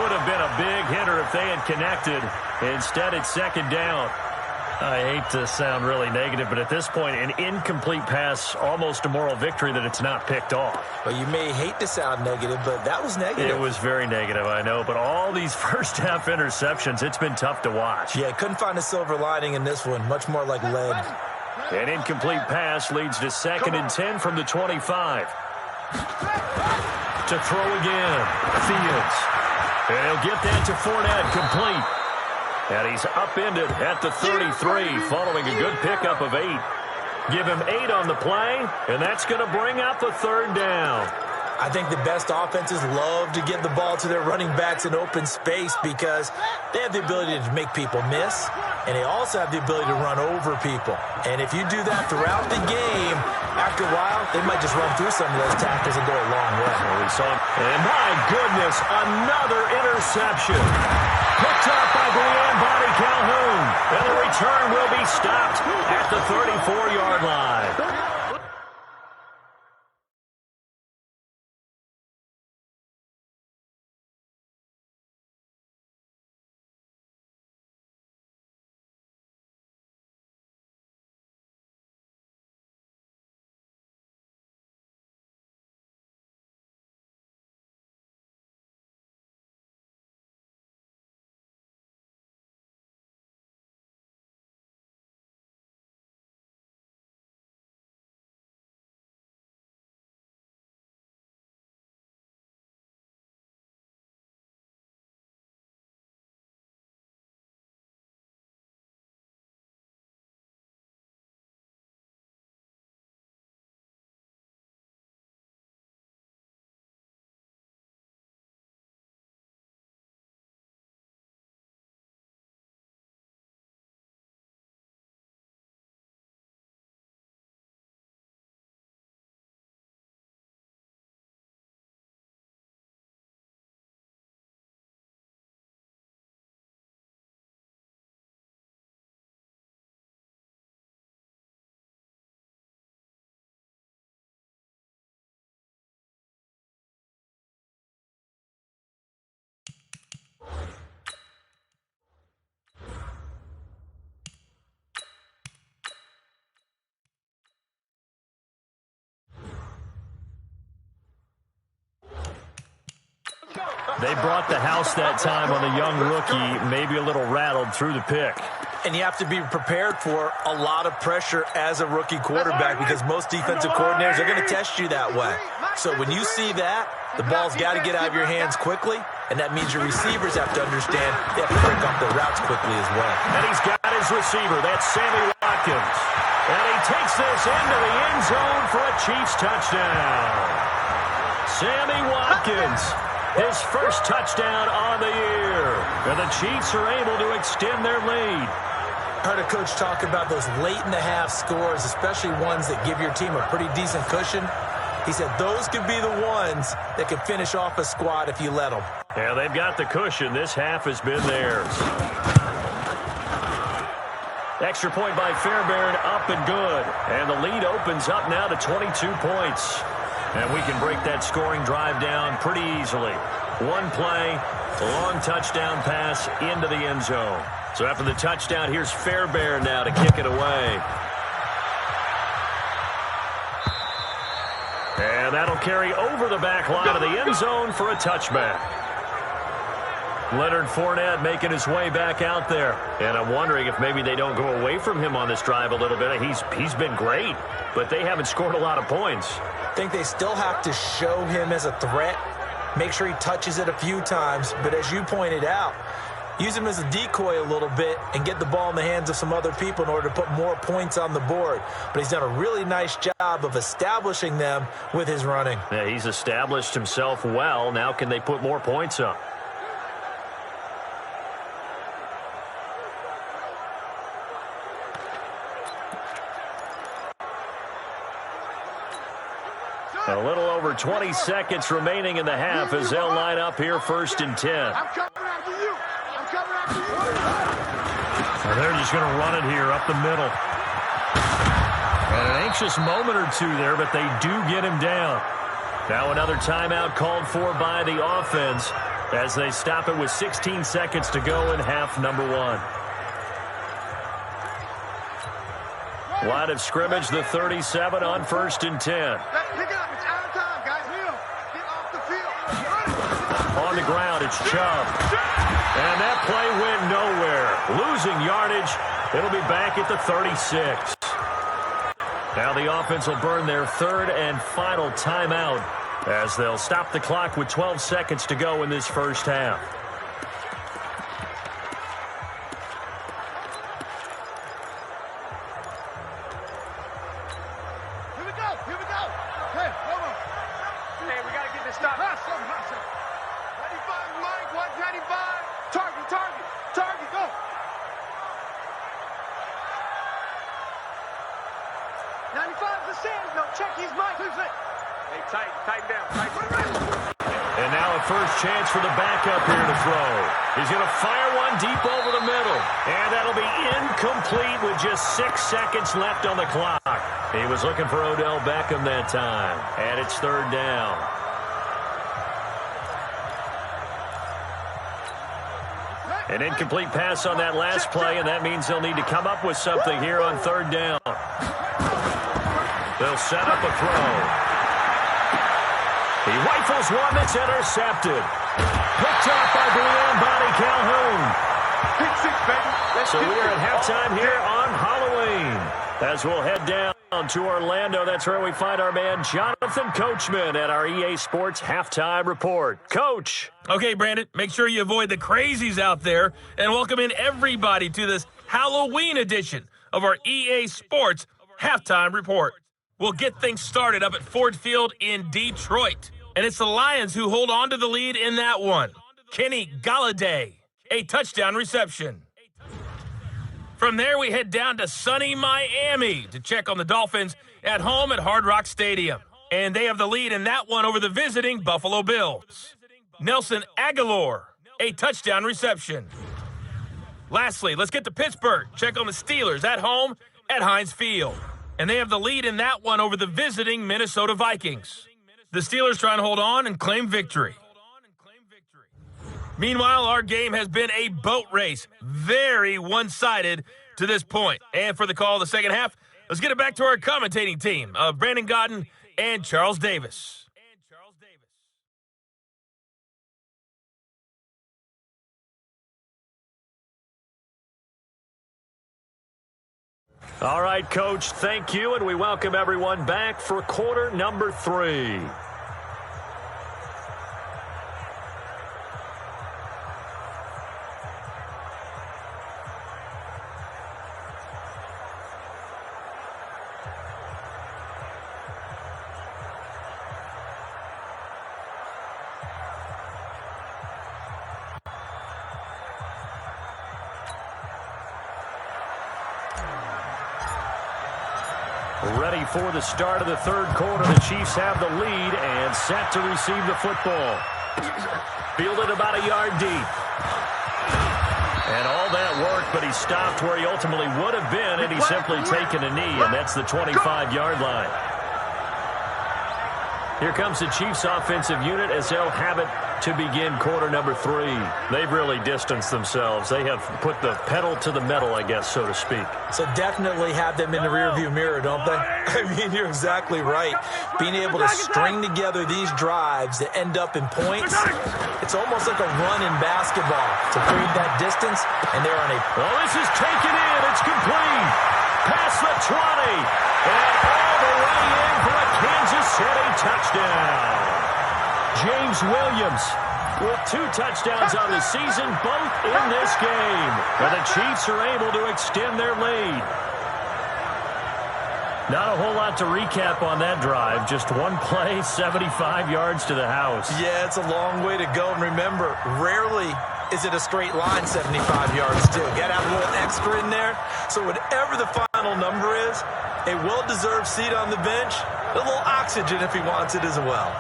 Would have been a big hitter if they had connected. Instead, it's 2nd down. I hate to sound really negative, but at this point, an incomplete pass, almost a moral victory that it's not picked off. Well, you may hate to sound negative, but that was negative. It was very negative, I know, but all these first-half interceptions, it's been tough to watch. Yeah, couldn't find a silver lining in this one. Much more like lead. An incomplete pass leads to 2nd and 10 from the 25. To throw again. Fields. And he'll get that to Fournette, complete. And he's upended at the 33 following a good pickup of 8. Give him 8 on the play, and that's going to bring up a 3rd down. I think the best offenses love to get the ball to their running backs in open space because they have the ability to make people miss, and they also have the ability to run over people. And if you do that throughout the game, after a while, they might just run through some of those tackles and go a long way. And my goodness, another interception. Picked up by Brian Bobby Calhoun. And the return will be stopped at the 34-yard line. They brought the house that time on the young rookie, maybe a little rattled through the pick. And you have to be prepared for a lot of pressure as a rookie quarterback because most defensive coordinators are going to test you that way. So when you see that, the ball's got to get out of your hands quickly, and that means your receivers have to understand they have to break off their routes quickly as well. And he's got his receiver. That's Sammy Watkins. And he takes this into the end zone for a Chiefs touchdown. Sammy Watkins. His first touchdown on the year. And the Chiefs are able to extend their lead. Heard a coach talk about those late-in-the-half scores, especially ones that give your team a pretty decent cushion. He said those could be the ones that could finish off a squad if you let them. Yeah, they've got the cushion. This half has been theirs. Extra point by Fairbairn, up and good. And the lead opens up now to 22 points. And we can break that scoring drive down pretty easily. One play, a long touchdown pass into the end zone. So after the touchdown, here's Fairbairn now to kick it away. And that'll carry over the back line of the end zone for a touchback. Leonard Fournette making his way back out there. And I'm wondering if maybe they don't go away from him on this drive a little bit. He's been great, but they haven't scored a lot of points. I think they still have to show him as a threat, make sure he touches it a few times. But as you pointed out, use him as a decoy a little bit and get the ball in the hands of some other people in order to put more points on the board. But he's done a really nice job of establishing them with his running. Yeah, he's established himself well. Now can they put more points up? A little over 20 seconds remaining in the half as they'll line up here 1st and 10. I'm coming after you. I'm coming after you. And they're just going to run it here up the middle. And an anxious moment or two there, but they do get him down. Now another timeout called for by the offense as they stop it with 16 seconds to go in half number 1. Line of scrimmage, the 37 on 1st and 10. Pick it up. It's out of time, guys. Neil, get off the field. On the ground, it's Chubb. And that play went nowhere. Losing yardage. It'll be back at the 36. Now the offense will burn their third and final timeout as they'll stop the clock with 12 seconds to go in this first half. Here we go. Here we go. Hey, come on. Hey, we got to get this stop. Hustle, hustle. 95, Mike. 195. Target, target, target. Go. 95 is the sand. No, check his Mike. Who's it? Hey, tighten down. And now a first chance for the backup here to throw. He's going to fire one deep over the middle. And that'll be incomplete with just 6 seconds left on the clock. He was looking for Odell Beckham that time. And it's third down. An incomplete pass on that last play, and that means they'll need to come up with something here on third down. They'll set up a throw. He rifles one that's intercepted. Picked up by Breon Body Calhoun. Pick six, baby. So we are at halftime here on Halloween. As we'll head down to Orlando, that's where we find our man Jonathan Coachman at our EA Sports Halftime Report. Coach. Okay, Brandon, make sure you avoid the crazies out there and welcome in everybody to this Halloween edition of our EA Sports Halftime Report. We'll get things started up at Ford Field in Detroit. And it's the Lions who hold on to the lead in that one. Kenny Golladay, a touchdown reception. From there, we head down to sunny Miami to check on the Dolphins at home at Hard Rock Stadium. And they have the lead in that one over the visiting Buffalo Bills. Nelson Aguilar, a touchdown reception. Lastly, let's get to Pittsburgh. Check on the Steelers at home at Heinz Field. And they have the lead in that one over the visiting Minnesota Vikings. The Steelers trying to hold on and claim victory. Meanwhile, our game has been a boat race. Very one-sided to this point. And for the call of the second half, let's get it back to our commentating team of Brandon Godden and Charles Davis. All right, Coach, thank you, and we welcome everyone back for quarter number 3. Ready for the start of the third quarter. The Chiefs have the lead and set to receive the football. Fielded about a yard deep. And all that worked, but he stopped where he ultimately would have been, and he's simply taken a knee, and that's the 25-yard line. Here comes the Chiefs offensive unit as they'll have it to begin quarter number 3. They've really distanced themselves. They have put the pedal to the metal, I guess, so to speak. So definitely have them in the rearview mirror, don't they? I mean, you're exactly right. Being able to string together these drives that end up in points, it's almost like a run in basketball to create that distance, and they're on a... Well, this is taken in. It's complete. Past the 20. And all the way in for a Kansas City touchdown. James Williams with 2 touchdowns on the season, both in this game. And the Chiefs are able to extend their lead. Not a whole lot to recap on that drive. Just one play, 75 yards to the house. Yeah, it's a long way to go. And remember, rarely is it a straight line 75 yards, too. Got to have a little extra in there. So whatever the final number is, a well-deserved seat on the bench, a little oxygen if he wants it as well.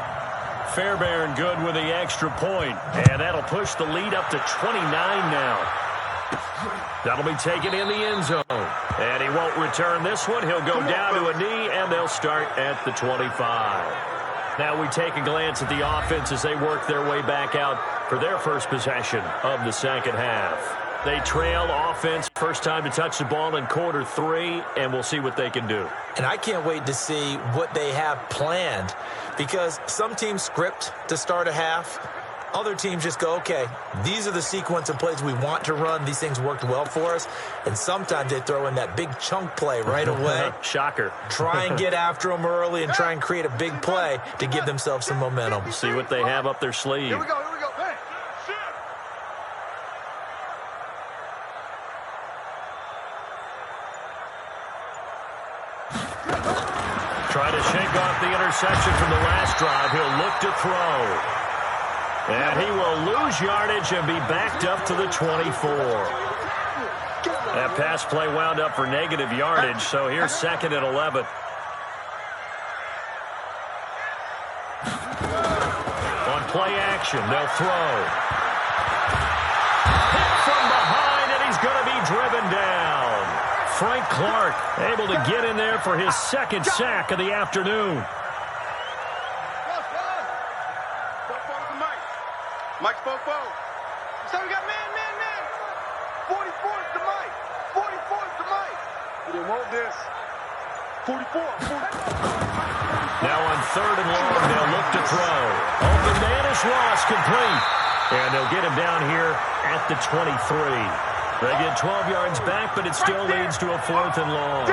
Fairbairn good with the extra point, and that'll push the lead up to 29 now. That'll be taken in the end zone, and he won't return this one. He'll go down to a knee, and they'll start at the 25. Now we take a glance at the offense as they work their way back out for their first possession of the second half. They trail offense, first time to touch the ball in quarter 3, and we'll see what they can do. And I can't wait to see what they have planned, because some teams script to start a half. Other teams just go, okay, these are the sequence of plays we want to run. These things worked well for us. And sometimes they throw in that big chunk play right away. Shocker. Try and get after them early and try and create a big play to give themselves some momentum. See what they have up their sleeve. Here we go. Hey. Try to shake off the interception from the last drive. He'll look to throw. And he will lose yardage and be backed up to the 24. That pass play wound up for negative yardage, so here's 2nd and 11. On play action, they'll throw. Hit from behind, and he's going to be driven down. Frank Clark able to get in there for his 2nd sack of the afternoon. Mike Fofo. So we got man. 44 is the Mike. 44 is the Mike. We didn't want this. 44. Now on 3rd and long, they'll look to throw. Open man is Ross, complete. And they'll get him down here at the 23. They get 12 yards back, but it still leads to a 4th and long.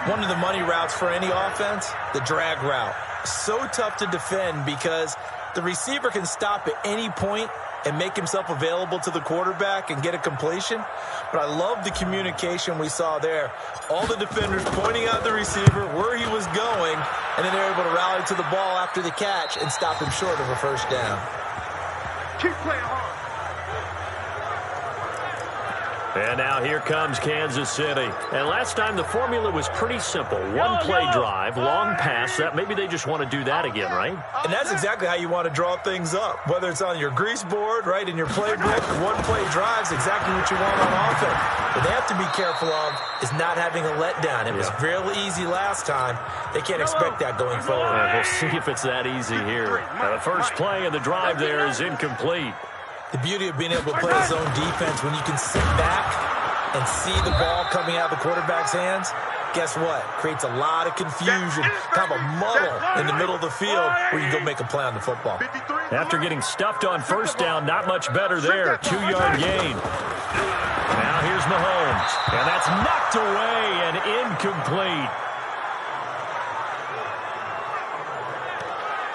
One of the money routes for any offense, the drag route. So tough to defend because the receiver can stop at any point and make himself available to the quarterback and get a completion. But I love the communication we saw there. All the defenders pointing out the receiver, where he was going, and then they're able to rally to the ball after the catch and stop him short of a 1st down. Keep playing hard. And now here comes Kansas City. And last time the formula was pretty simple. One play drive, long pass. That maybe they just want to do that again, right? And that's exactly how you want to draw things up. Whether it's on your grease board, right, in your playbook, one play drive's exactly what you want on offense. What they have to be careful of is not having a letdown. It was real easy last time. They can't expect that going forward. We'll see if it's that easy here. The first play of the drive there is incomplete. The beauty of being able to play his own defense, when you can sit back and see the ball coming out of the quarterback's hands, guess what? Creates a lot of confusion, kind of a muddle in the middle of the field where you go make a play on the football. After getting stuffed on 1st down, not much better there. 2-yard gain. Now here's Mahomes, and that's knocked away and incomplete.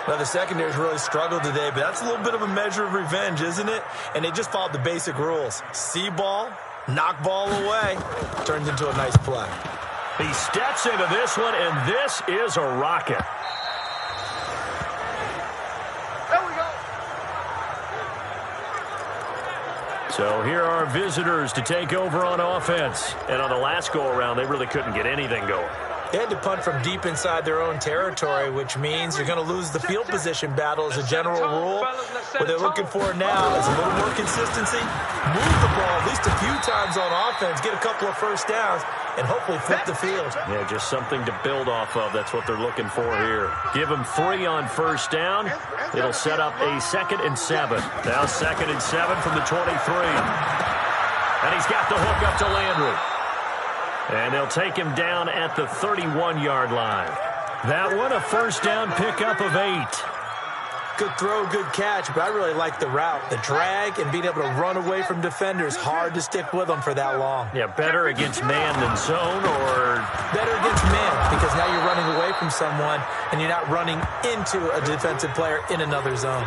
Well, the secondary's really struggled today, but that's a little bit of a measure of revenge, isn't it? And they just followed the basic rules. See ball, knock ball away, turns into a nice play. He steps into this one, and this is a rocket. There we go. So here are visitors to take over on offense. And on the last go-around, they really couldn't get anything going. They had to punt from deep inside their own territory, which means you're going to lose the field position battle as a general rule. What they're looking for now is a little more consistency, move the ball at least a few times on offense, get a couple of 1st downs, and hopefully flip the field. Yeah, just something to build off of. That's what they're looking for here. Give them 3 on 1st down. It'll set up a 2nd and 7. Now 2nd and 7 from the 23. And he's got the hook up to Landry. And they'll take him down at the 31-yard line. That one, a 1st down pickup of 8. Good throw, good catch, but I really like the route. The drag and being able to run away from defenders, hard to stick with them for that long. Yeah, better against man than zone, or? Better against man, because now you're running away from someone and you're not running into a defensive player in another zone.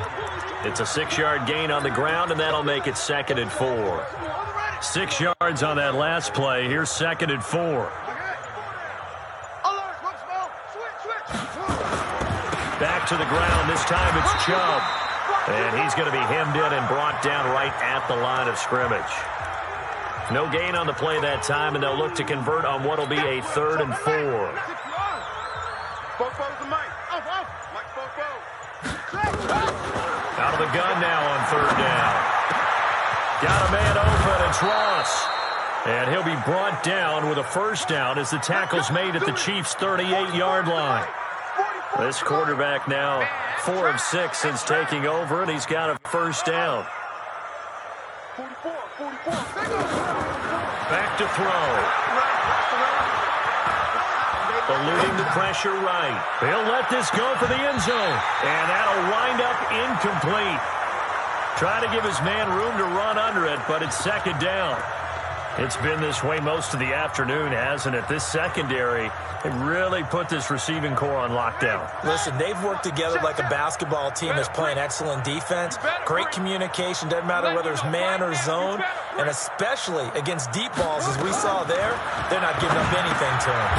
It's a 6-yard gain on the ground, and that'll make it 2nd and 4. 6 yards on that last play. Here's 2nd and 4. Back to the ground. This time it's Chubb. And he's going to be hemmed in and brought down right at the line of scrimmage. No gain on the play that time, and they'll look to convert on what will be a 3rd and 4. Out of the gun now on 3rd down. Got a man open. It's Ross. And he'll be brought down with a 1st down as the tackle's made at the Chiefs' 38-yard line. This quarterback now 4 of 6 since taking over, and he's got a 1st down. Back to throw. Eluding the pressure right. They'll let this go for the end zone. And that'll wind up incomplete. Trying to give his man room to run under it, but it's second down. It's been this way most of the afternoon, hasn't it? This secondary, it really put this receiving core on lockdown. Listen, they've worked together like a basketball team that's playing excellent defense. Great communication, doesn't matter whether it's man or zone. And especially against deep balls, as we saw there, they're not giving up anything to him.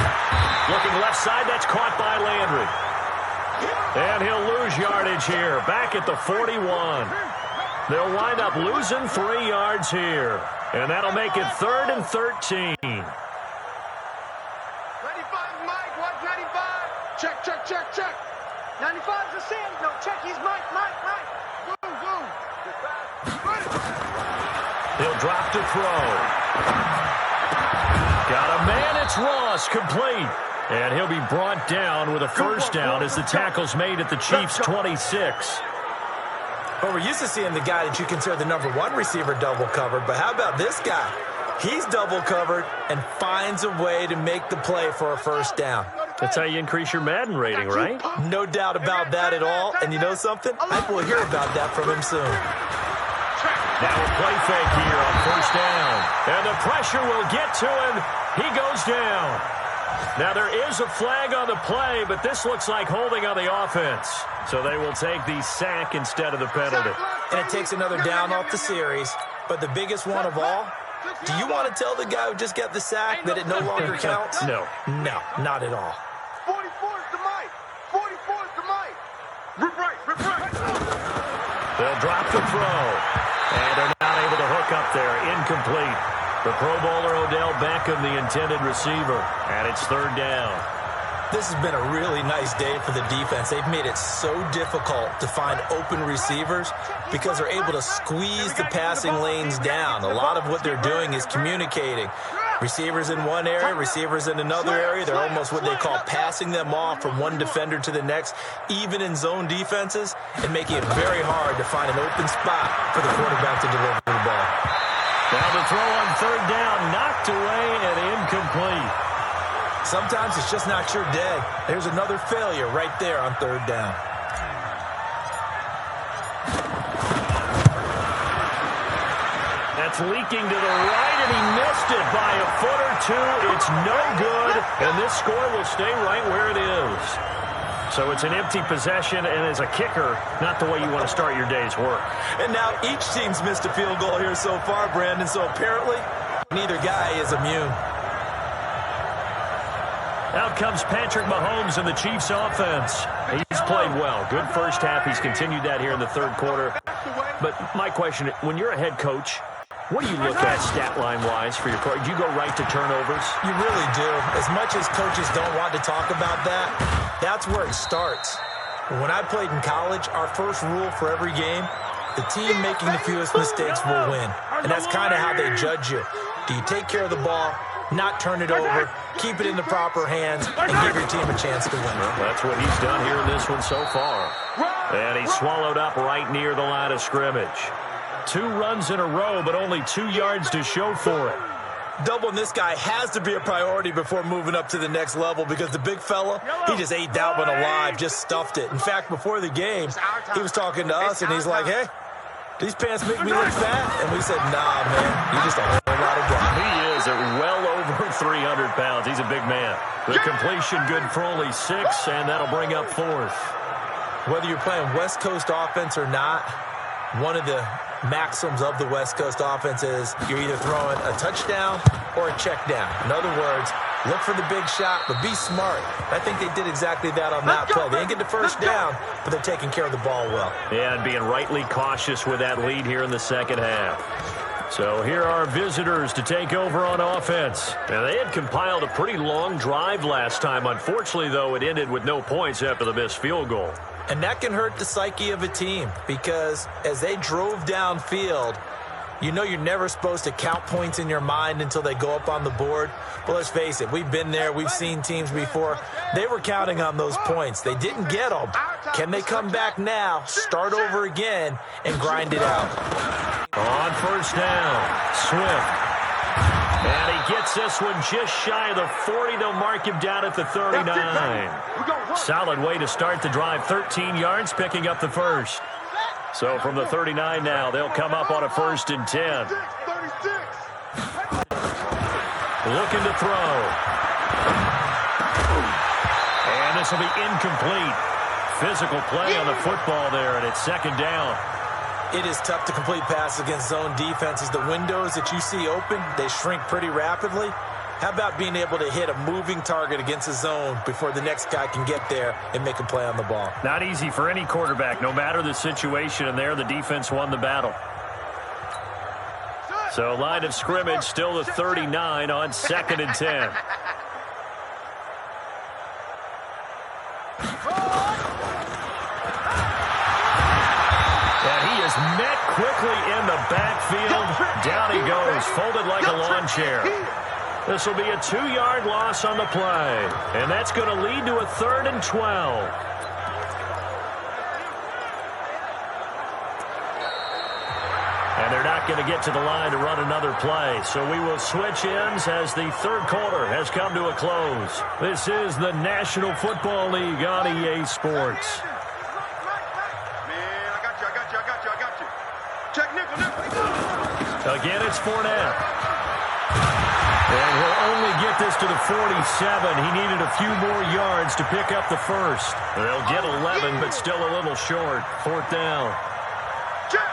Looking left side, that's caught by Landry. And he'll lose yardage here, back at the 41. They'll wind up losing 3 yards here. And that'll make it 3rd and 13. 95, Mike, 195. Check, check, check, check. 95's a sin. No, check, he's Mike. Boom, boom. He'll drop to throw. Got a man, it's Ross, complete. And he'll be brought down with a first down as the tackle's made at the Chiefs' 26. Well, we're used to seeing the guy that you consider the number 1 receiver double covered, but how about this guy? He's double covered and finds a way to make the play for a first down. That's how you increase your Madden rating, right? No doubt about that at all. And you know something? I will hear about that from him soon. Now a play fake here on first down. And the pressure will get to him. He goes down. Now there is a flag on the play, but this looks like holding on the offense. So they will take the sack instead of the penalty. And it takes another down off the series. But the biggest one of all, do you want to tell the guy who just got the sack that it no longer counts? No. No, not at all. 44's to Mike. 44's to Mike. Rip right. They'll drop the throw. And they're not able to hook up there. Incomplete. The Pro Bowler Odell Beckham, the intended receiver. And it's 3rd down. This has been a really nice day for the defense. They've made it so difficult to find open receivers because they're able to squeeze the passing lanes down. A lot of what they're doing is communicating. Receivers in one area, receivers in another area. They're almost what they call passing them off from one defender to the next, even in zone defenses, and making it very hard to find an open spot for the quarterback to deliver the ball. Now the throw on 3rd down, knocked away and incomplete. Sometimes it's just not your day. There's another failure right there on 3rd down. That's leaking to the right, and he missed it by a foot or 2. It's no good, and this score will stay right where it is. So it's an empty possession, and as a kicker, not the way you want to start your day's work. And now each team's missed a field goal here so far, Brandon, so apparently neither guy is immune. Out comes Patrick Mahomes in the Chiefs offense. He's played well. Good first half. He's continued that here in the 3rd quarter. But my question, when you're a head coach, what do you look at stat line-wise for your program? Do you go right to turnovers? You really do. As much as coaches don't want to talk about that, that's where it starts. When I played in college, our first rule for every game, the team making the fewest mistakes will win. And that's kind of how they judge you. Do you take care of the ball, not turn it over, keep it in the proper hands, and give your team a chance to win? Well, that's what he's done here in this one so far. And he's swallowed up right near the line of scrimmage. 2 runs in a row, but only 2 yards to show for it. Doubling this guy has to be a priority before moving up to the next level because the big fella, he just ate that one alive, just stuffed it. In fact, before the game, he was talking to us, and he's like, hey, these pants make me look fat? And we said, nah, man, you're just a whole lot of guy. He is at well over 300 pounds. He's a big man. The completion good for only 6, and that'll bring up 4th. Whether you're playing West Coast offense or not, one of the maxims of the West Coast offense is you're either throwing a touchdown or a check down. In other words, look for the big shot, but be smart. I think they did exactly that on that play. They didn't get the first down, but they're taking care of the ball well. Yeah, and being rightly cautious with that lead here in the second half. So here are visitors to take over on offense. And they had compiled a pretty long drive last time. Unfortunately, though, it ended with no points after the missed field goal. And that can hurt the psyche of a team because as they drove downfield, you know you're never supposed to count points in your mind until they go up on the board. But let's face it, we've been there. We've seen teams before. They were counting on those points. They didn't get them. Can they come back now, start over again, and grind it out? On first down, Swift. And he gets this one just shy of the 40. They'll mark him down at the 39. Solid way to start the drive. 13 yards, picking up the first. So from the 39 now, they'll come up on a 1st and 10. 36. Looking to throw. And this will be incomplete. Physical play on the football there, and it's 2nd down. It is tough to complete passes against zone defenses. The windows that you see open, they shrink pretty rapidly. How about being able to hit a moving target against a zone before the next guy can get there and make a play on the ball? Not easy for any quarterback, no matter the situation, and there the defense won the battle. So line of scrimmage still the 39 on 2nd and 10. And he is met quickly in the backfield. Down he goes, folded like a lawn chair. This will be a 2-yard loss on the play, and that's going to lead to a 3rd and 12. And they're not going to get to the line to run another play, so we will switch ends as the 3rd quarter has come to a close. This is the National Football League on EA Sports. Man, I got you. Check nickel. Again, it's Fournette. And he'll only get this to the 47. He needed a few more yards to pick up the 1st. They'll get 11, but still a little short. 4th down. Check.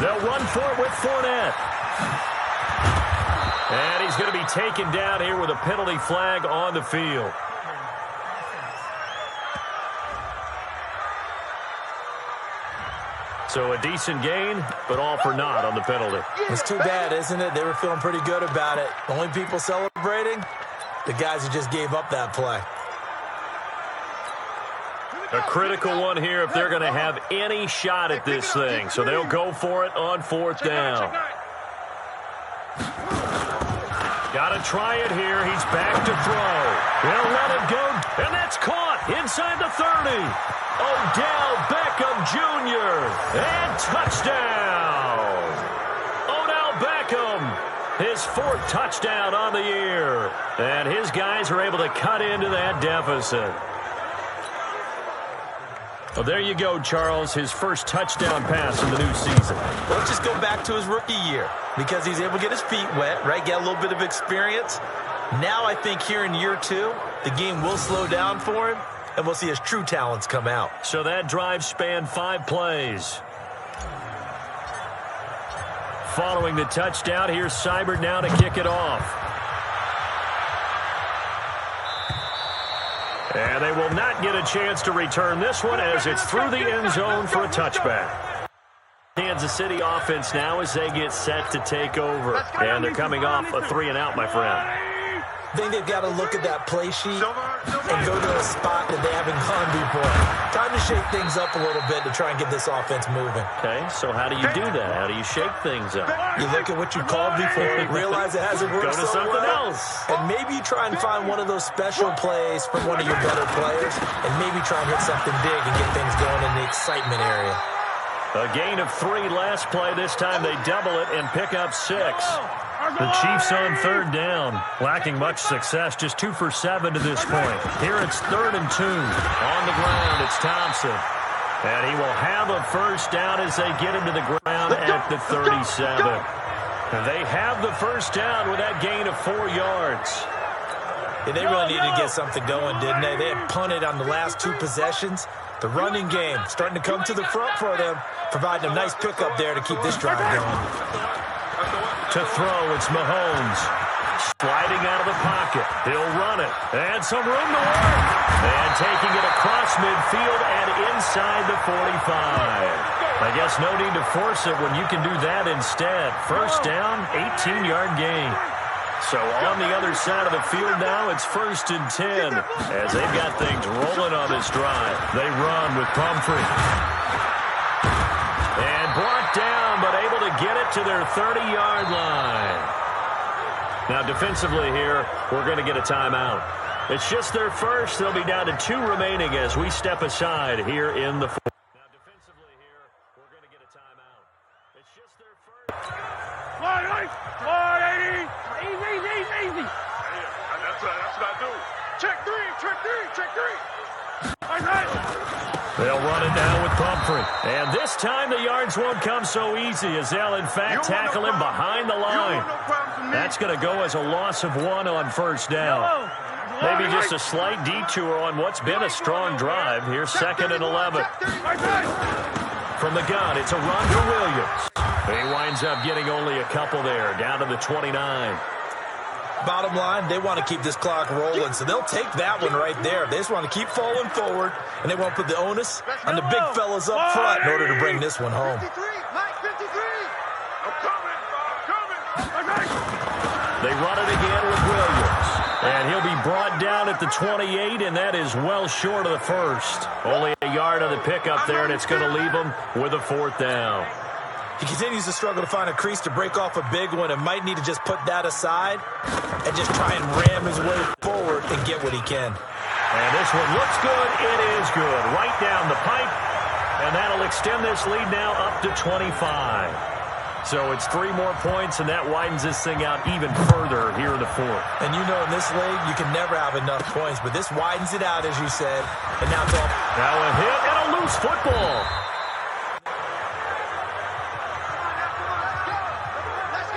They'll run for it with Fournette. And he's going to be taken down here with a penalty flag on the field. So a decent gain, but all for naught on the penalty. It's too bad, isn't it? They were feeling pretty good about it. Only people celebrating, the guys who just gave up that play. A critical one here if they're going to have any shot at this thing. So they'll go for it on 4th down. Got to try it here. He's back to throw. They'll let him go, and that's caught inside the 30. Odell Beckham Jr. and touchdown. Odell Beckham, his 4th touchdown on the year. And his guys are able to cut into that deficit. Well, there you go, Charles, his 1st touchdown pass in the new season. Let's just go back to his rookie year because he's able to get his feet wet, right? Get a little bit of experience. Now I think here in year 2, the game will slow down for him, and we'll see his true talents come out. So that drive spanned 5 plays. Following the touchdown, here's Seibert now to kick it off. And they will not get a chance to return this one as it's through the end zone for a touchback. Kansas City offense now as they get set to take over. And they're coming off a 3-and-out, my friend. I think they've got to look at that play sheet and go to a spot that they haven't gone before. Time to shake things up a little bit to try and get this offense moving. Okay, so how do you do that? How do you shake things up? You look at what you called before, realize it hasn't worked Go to so something well, else. and maybe try and find one of those special plays from one of your better players, and maybe try and hit something big and get things going in the excitement area. A gain of 3 last play. This time they double it and pick up 6. The Chiefs on 3rd down, lacking much success, just 2 for 7 to this point. Here it's 3rd and 2. On the ground, it's Thompson. And he will have a 1st down as they get him to the ground at the 37. And they have the 1st down with that gain of 4 yards. Yeah, they really needed to get something going, didn't they? They had punted on the last 2 possessions. The running game starting to come to the front for them, providing a nice pickup there to keep this drive going. To throw, it's Mahomes. Sliding out of the pocket. He'll run it. And some room to work. And taking it across midfield and inside the 45. I guess no need to force it when you can do that instead. 1st down, 18-yard gain. So on the other side of the field now, it's 1st and 10 as they've got things rolling on this drive. They run with Pumphrey. And brought down, but able to get it to their 30-yard line. Now, defensively here, we're going to get a timeout. It's just their 1st. They'll be down to 2 remaining as we step aside here in the 4th. Now, defensively here, we're going to get a timeout. It's just their 1st. Easy. That's what I do. Check 3. They'll run it now with Pumphrey. And this time the yards won't come so easy as they'll, in fact, tackle him behind the line. That's going to go as a loss of 1 on first down. Maybe just a slight detour on what's been a strong drive. Here's 2nd and 11. From the gun, it's a run for Williams. He winds up getting only a couple there, down to the 29. Bottom line, they want to keep this clock rolling, so they'll take that one right there. They just want to keep falling forward, and they want to put the onus on the big fellas up front in order to bring this one home. They run it again with Williams. And he'll be brought down at the 28, and that is well short of the first. Only a yard on the pickup there, and it's going to leave him with a 4th down. He continues to struggle to find a crease to break off a big one and might need to just put that aside and just try and ram his way forward and get what he can. And this one looks good. It is good. Right down the pipe, and that'll extend this lead now up to 25. So it's 3 more points, and that widens this thing out even further here in the 4th. And you know in this league, you can never have enough points, but this widens it out, as you said. And now it's all... Now a hit and a loose football.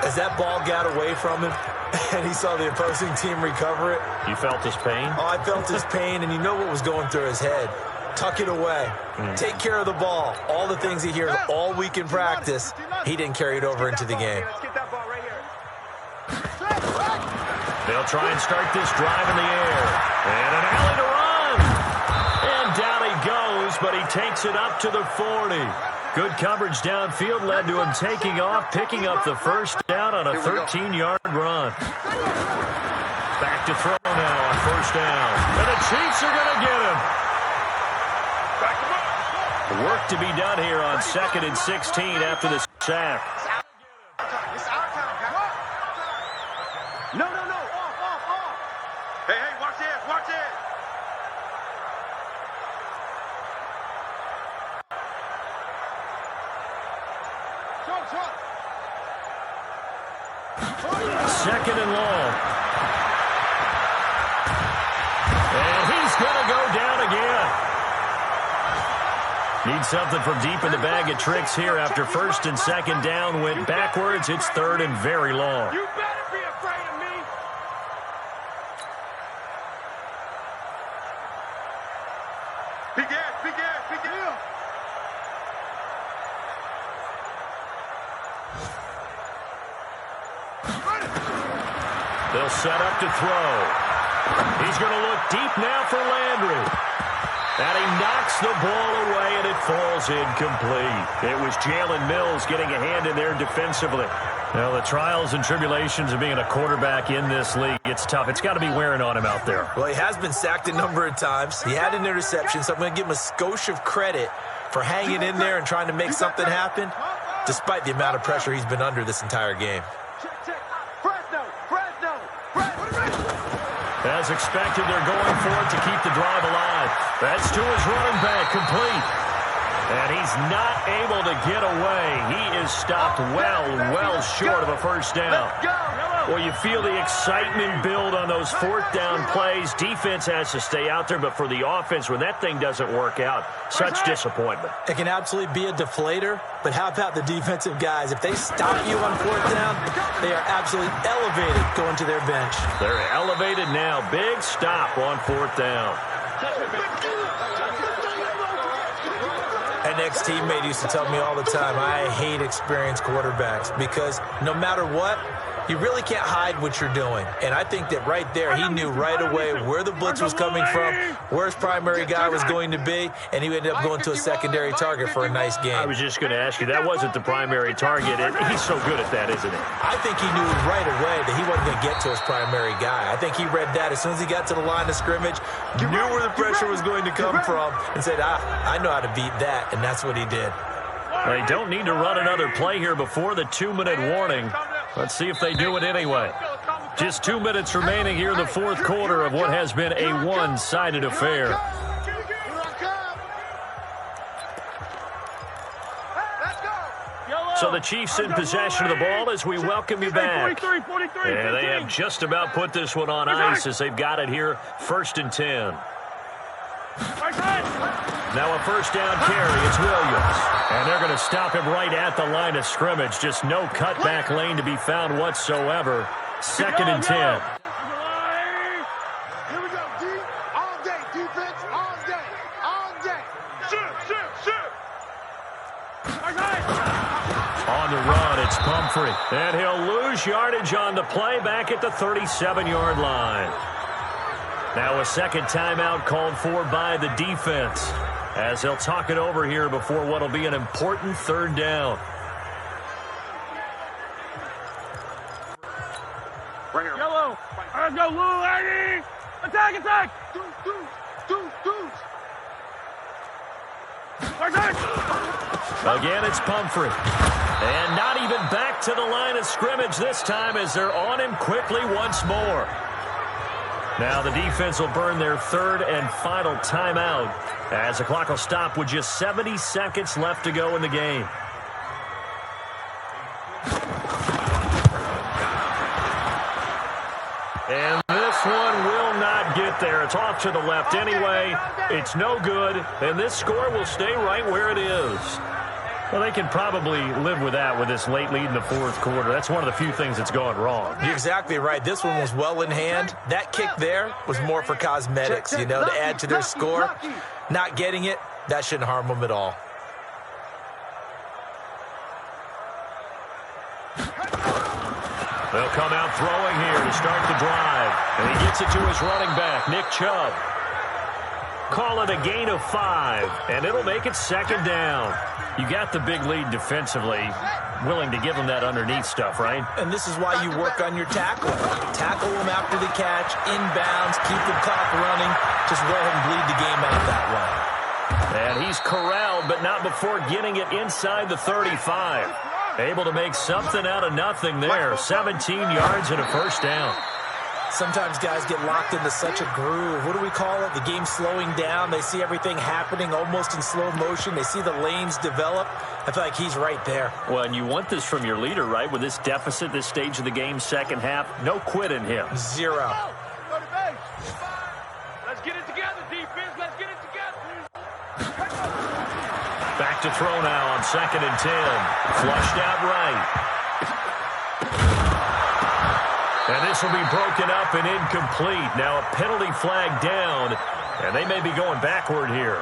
As that ball got away from him, and he saw the opposing team recover it. You felt his pain? Oh, I felt his pain, and you know what was going through his head. Tuck it away. Take care of the ball. All the things he hears all week in practice, he didn't carry it over into the game. They'll try and start this drive in the air. And an alley to run. And down he goes, but he takes it up to the 40. Good coverage downfield led to him taking off, picking up the first down on a 13-yard run. Back to throw now on first down. And the Chiefs are going to get him. Work to be done here on 2nd and 16 after the sack. It's our time, No. Off. Hey, watch it. Second and long. And he's going to go down again. Need something from deep in the bag of tricks here after 1st and 2nd down went backwards. It's 3rd and very long. You better be afraid of me. Big ass. They'll set up to throw. He's going to look deep now for Landry. And he knocks the ball away, and it falls incomplete. It was Jalen Mills getting a hand in there defensively. Now, the trials and tribulations of being a quarterback in this league, it's tough. It's got to be wearing on him out there. Well, he has been sacked a number of times. He had an interception, so I'm going to give him a skosh of credit for hanging in there and trying to make something happen, despite the amount of pressure he's been under this entire game. As expected, they're going for it to keep the drive alive. That's to his running back, complete. And he's not able to get away. He is stopped well short of a first down. Well, you feel the excitement build on those 4th down plays. Defense has to stay out there, but for the offense, when that thing doesn't work out, such disappointment. It can absolutely be a deflator, but how about the defensive guys? If they stop you on 4th down, they are absolutely elevated going to their bench. They're elevated now. Big stop on 4th down. An ex-teammate used to tell me all the time, I hate experienced quarterbacks because no matter what, you really can't hide what you're doing. And I think that right there, he knew right away where the blitz was coming from, where his primary guy was going to be, and he ended up going to a secondary target for a nice game. I was just going to ask you, that wasn't the primary target. He's so good at that, isn't he? I think he knew right away that he wasn't going to get to his primary guy. I think he read that as soon as he got to the line of scrimmage, knew where the pressure was going to come from, and said, I know how to beat that, and that's what he did. They don't need to run another play here before the 2-minute warning. Let's see if they do it anyway. Just 2 minutes remaining here in the 4th quarter of what has been a one-sided affair. So the Chiefs in possession of the ball as we welcome you back. And they have just about put this one on ice as they've got it here, 1st and 10. Now a first down carry. It's Williams. And they're going to stop him right at the line of scrimmage. Just no cutback lane to be found whatsoever. 2nd and 10. Here we go, D. All day, defense, all day. All day. Shoot. On the run, it's Pumphrey. And he'll lose yardage on the play back at the 37-yard line. Now a second timeout called for by the defense, as they'll talk it over here before what will be an important 3rd down. Right here. Yellow. Let's go, Lou, Eddie. Attack. Again, it's Pumphrey. And not even back to the line of scrimmage this time as they're on him quickly once more. Now the defense will burn their 3rd and final timeout as the clock will stop with just 70 seconds left to go in the game. And this one will not get there. It's off to the left anyway. It's no good, and this score will stay right where it is. Well, they can probably live with that with this late lead in the 4th quarter. That's one of the few things that's gone wrong. You're exactly right. This one was well in hand. That kick there was more for cosmetics, to add to their score. Not getting it, that shouldn't harm them at all. They'll come out throwing here to start the drive. And he gets it to his running back, Nick Chubb. Call it a gain of 5, and it'll make it 2nd down. You got the big lead defensively, willing to give them that underneath stuff, right? And this is why you work on your tackling. Tackle them after the catch, inbounds, keep the clock running. Just go ahead and bleed the game out that way. And he's corralled, but not before getting it inside the 35. Able to make something out of nothing there. 17 yards and a first down. Sometimes guys get locked into such a groove. What do we call it? The game slowing down. They see everything happening almost in slow motion. They see the lanes develop. I feel like he's right there. Well, and you want this from your leader, right? With this deficit, this stage of the game, second half, no quit in him. 0. Let's get it together, defense. Let's get it together. Back to throw now on 2nd and 10. Flushed out right. And this will be broken up and incomplete. Now a penalty flag down, and they may be going backward here.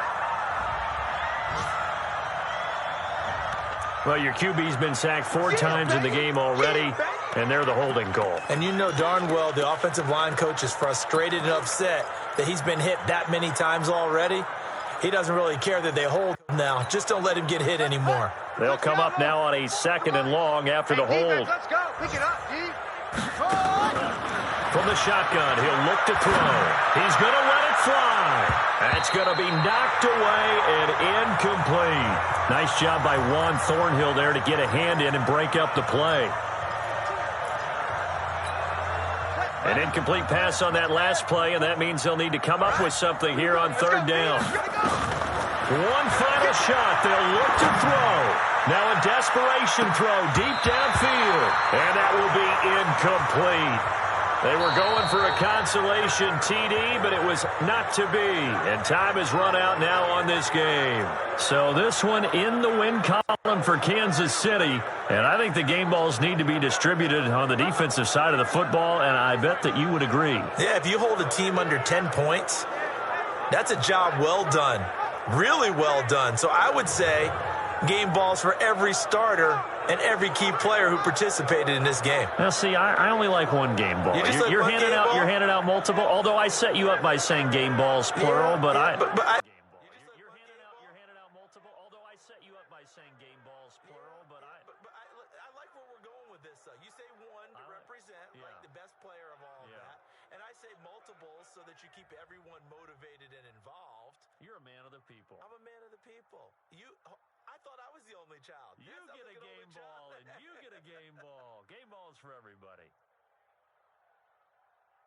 Well, your QB's been sacked 4 times in the game already, and they're the holding goal. And you know darn well the offensive line coach is frustrated and upset that he's been hit that many times already. He doesn't really care that they hold him now. Just don't let him get hit anymore. They'll come up now on a 2nd and long after the hold. Let's go. Pick it up, D. From the shotgun, he'll look to throw. He's going to let it fly. That's going to be knocked away and incomplete. Nice job by Juan Thornhill there to get a hand in and break up the play. An incomplete pass on that last play, and that means they'll need to come up with something here on 3rd down. One final shot. They'll look to throw. Now a desperation throw deep downfield, and that will be incomplete. They were going for a consolation TD, but it was not to be. And time has run out now on this game. So this one in the win column for Kansas City. And I think the game balls need to be distributed on the defensive side of the football, and I bet that you would agree. Yeah, if you hold a team under 10 points, that's a job well done. Really well done. So I would say game balls for every starter and every key player who participated in this game. Now, see, I only like one game ball. You're handing out multiple. Although I set you up by saying game balls plural, You're handing out multiple. Although I set you up by saying game balls plural, but I like where we're going with this. You say one to represent like the best player of all that, and I say multiples so that you keep everyone motivated and involved. You're a man of the people. I'm a man of the people. I thought I was the only child. You get a game ball, and you get a game ball. Game balls for everybody.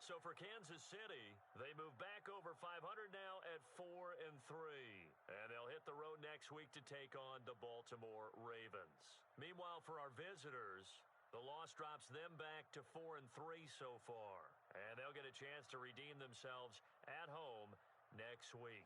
So for Kansas City, they move back over 500 now at 4-3. And they'll hit the road next week to take on the Baltimore Ravens. Meanwhile, for our visitors, the loss drops them back to 4-3 so far. And they'll get a chance to redeem themselves at home next week.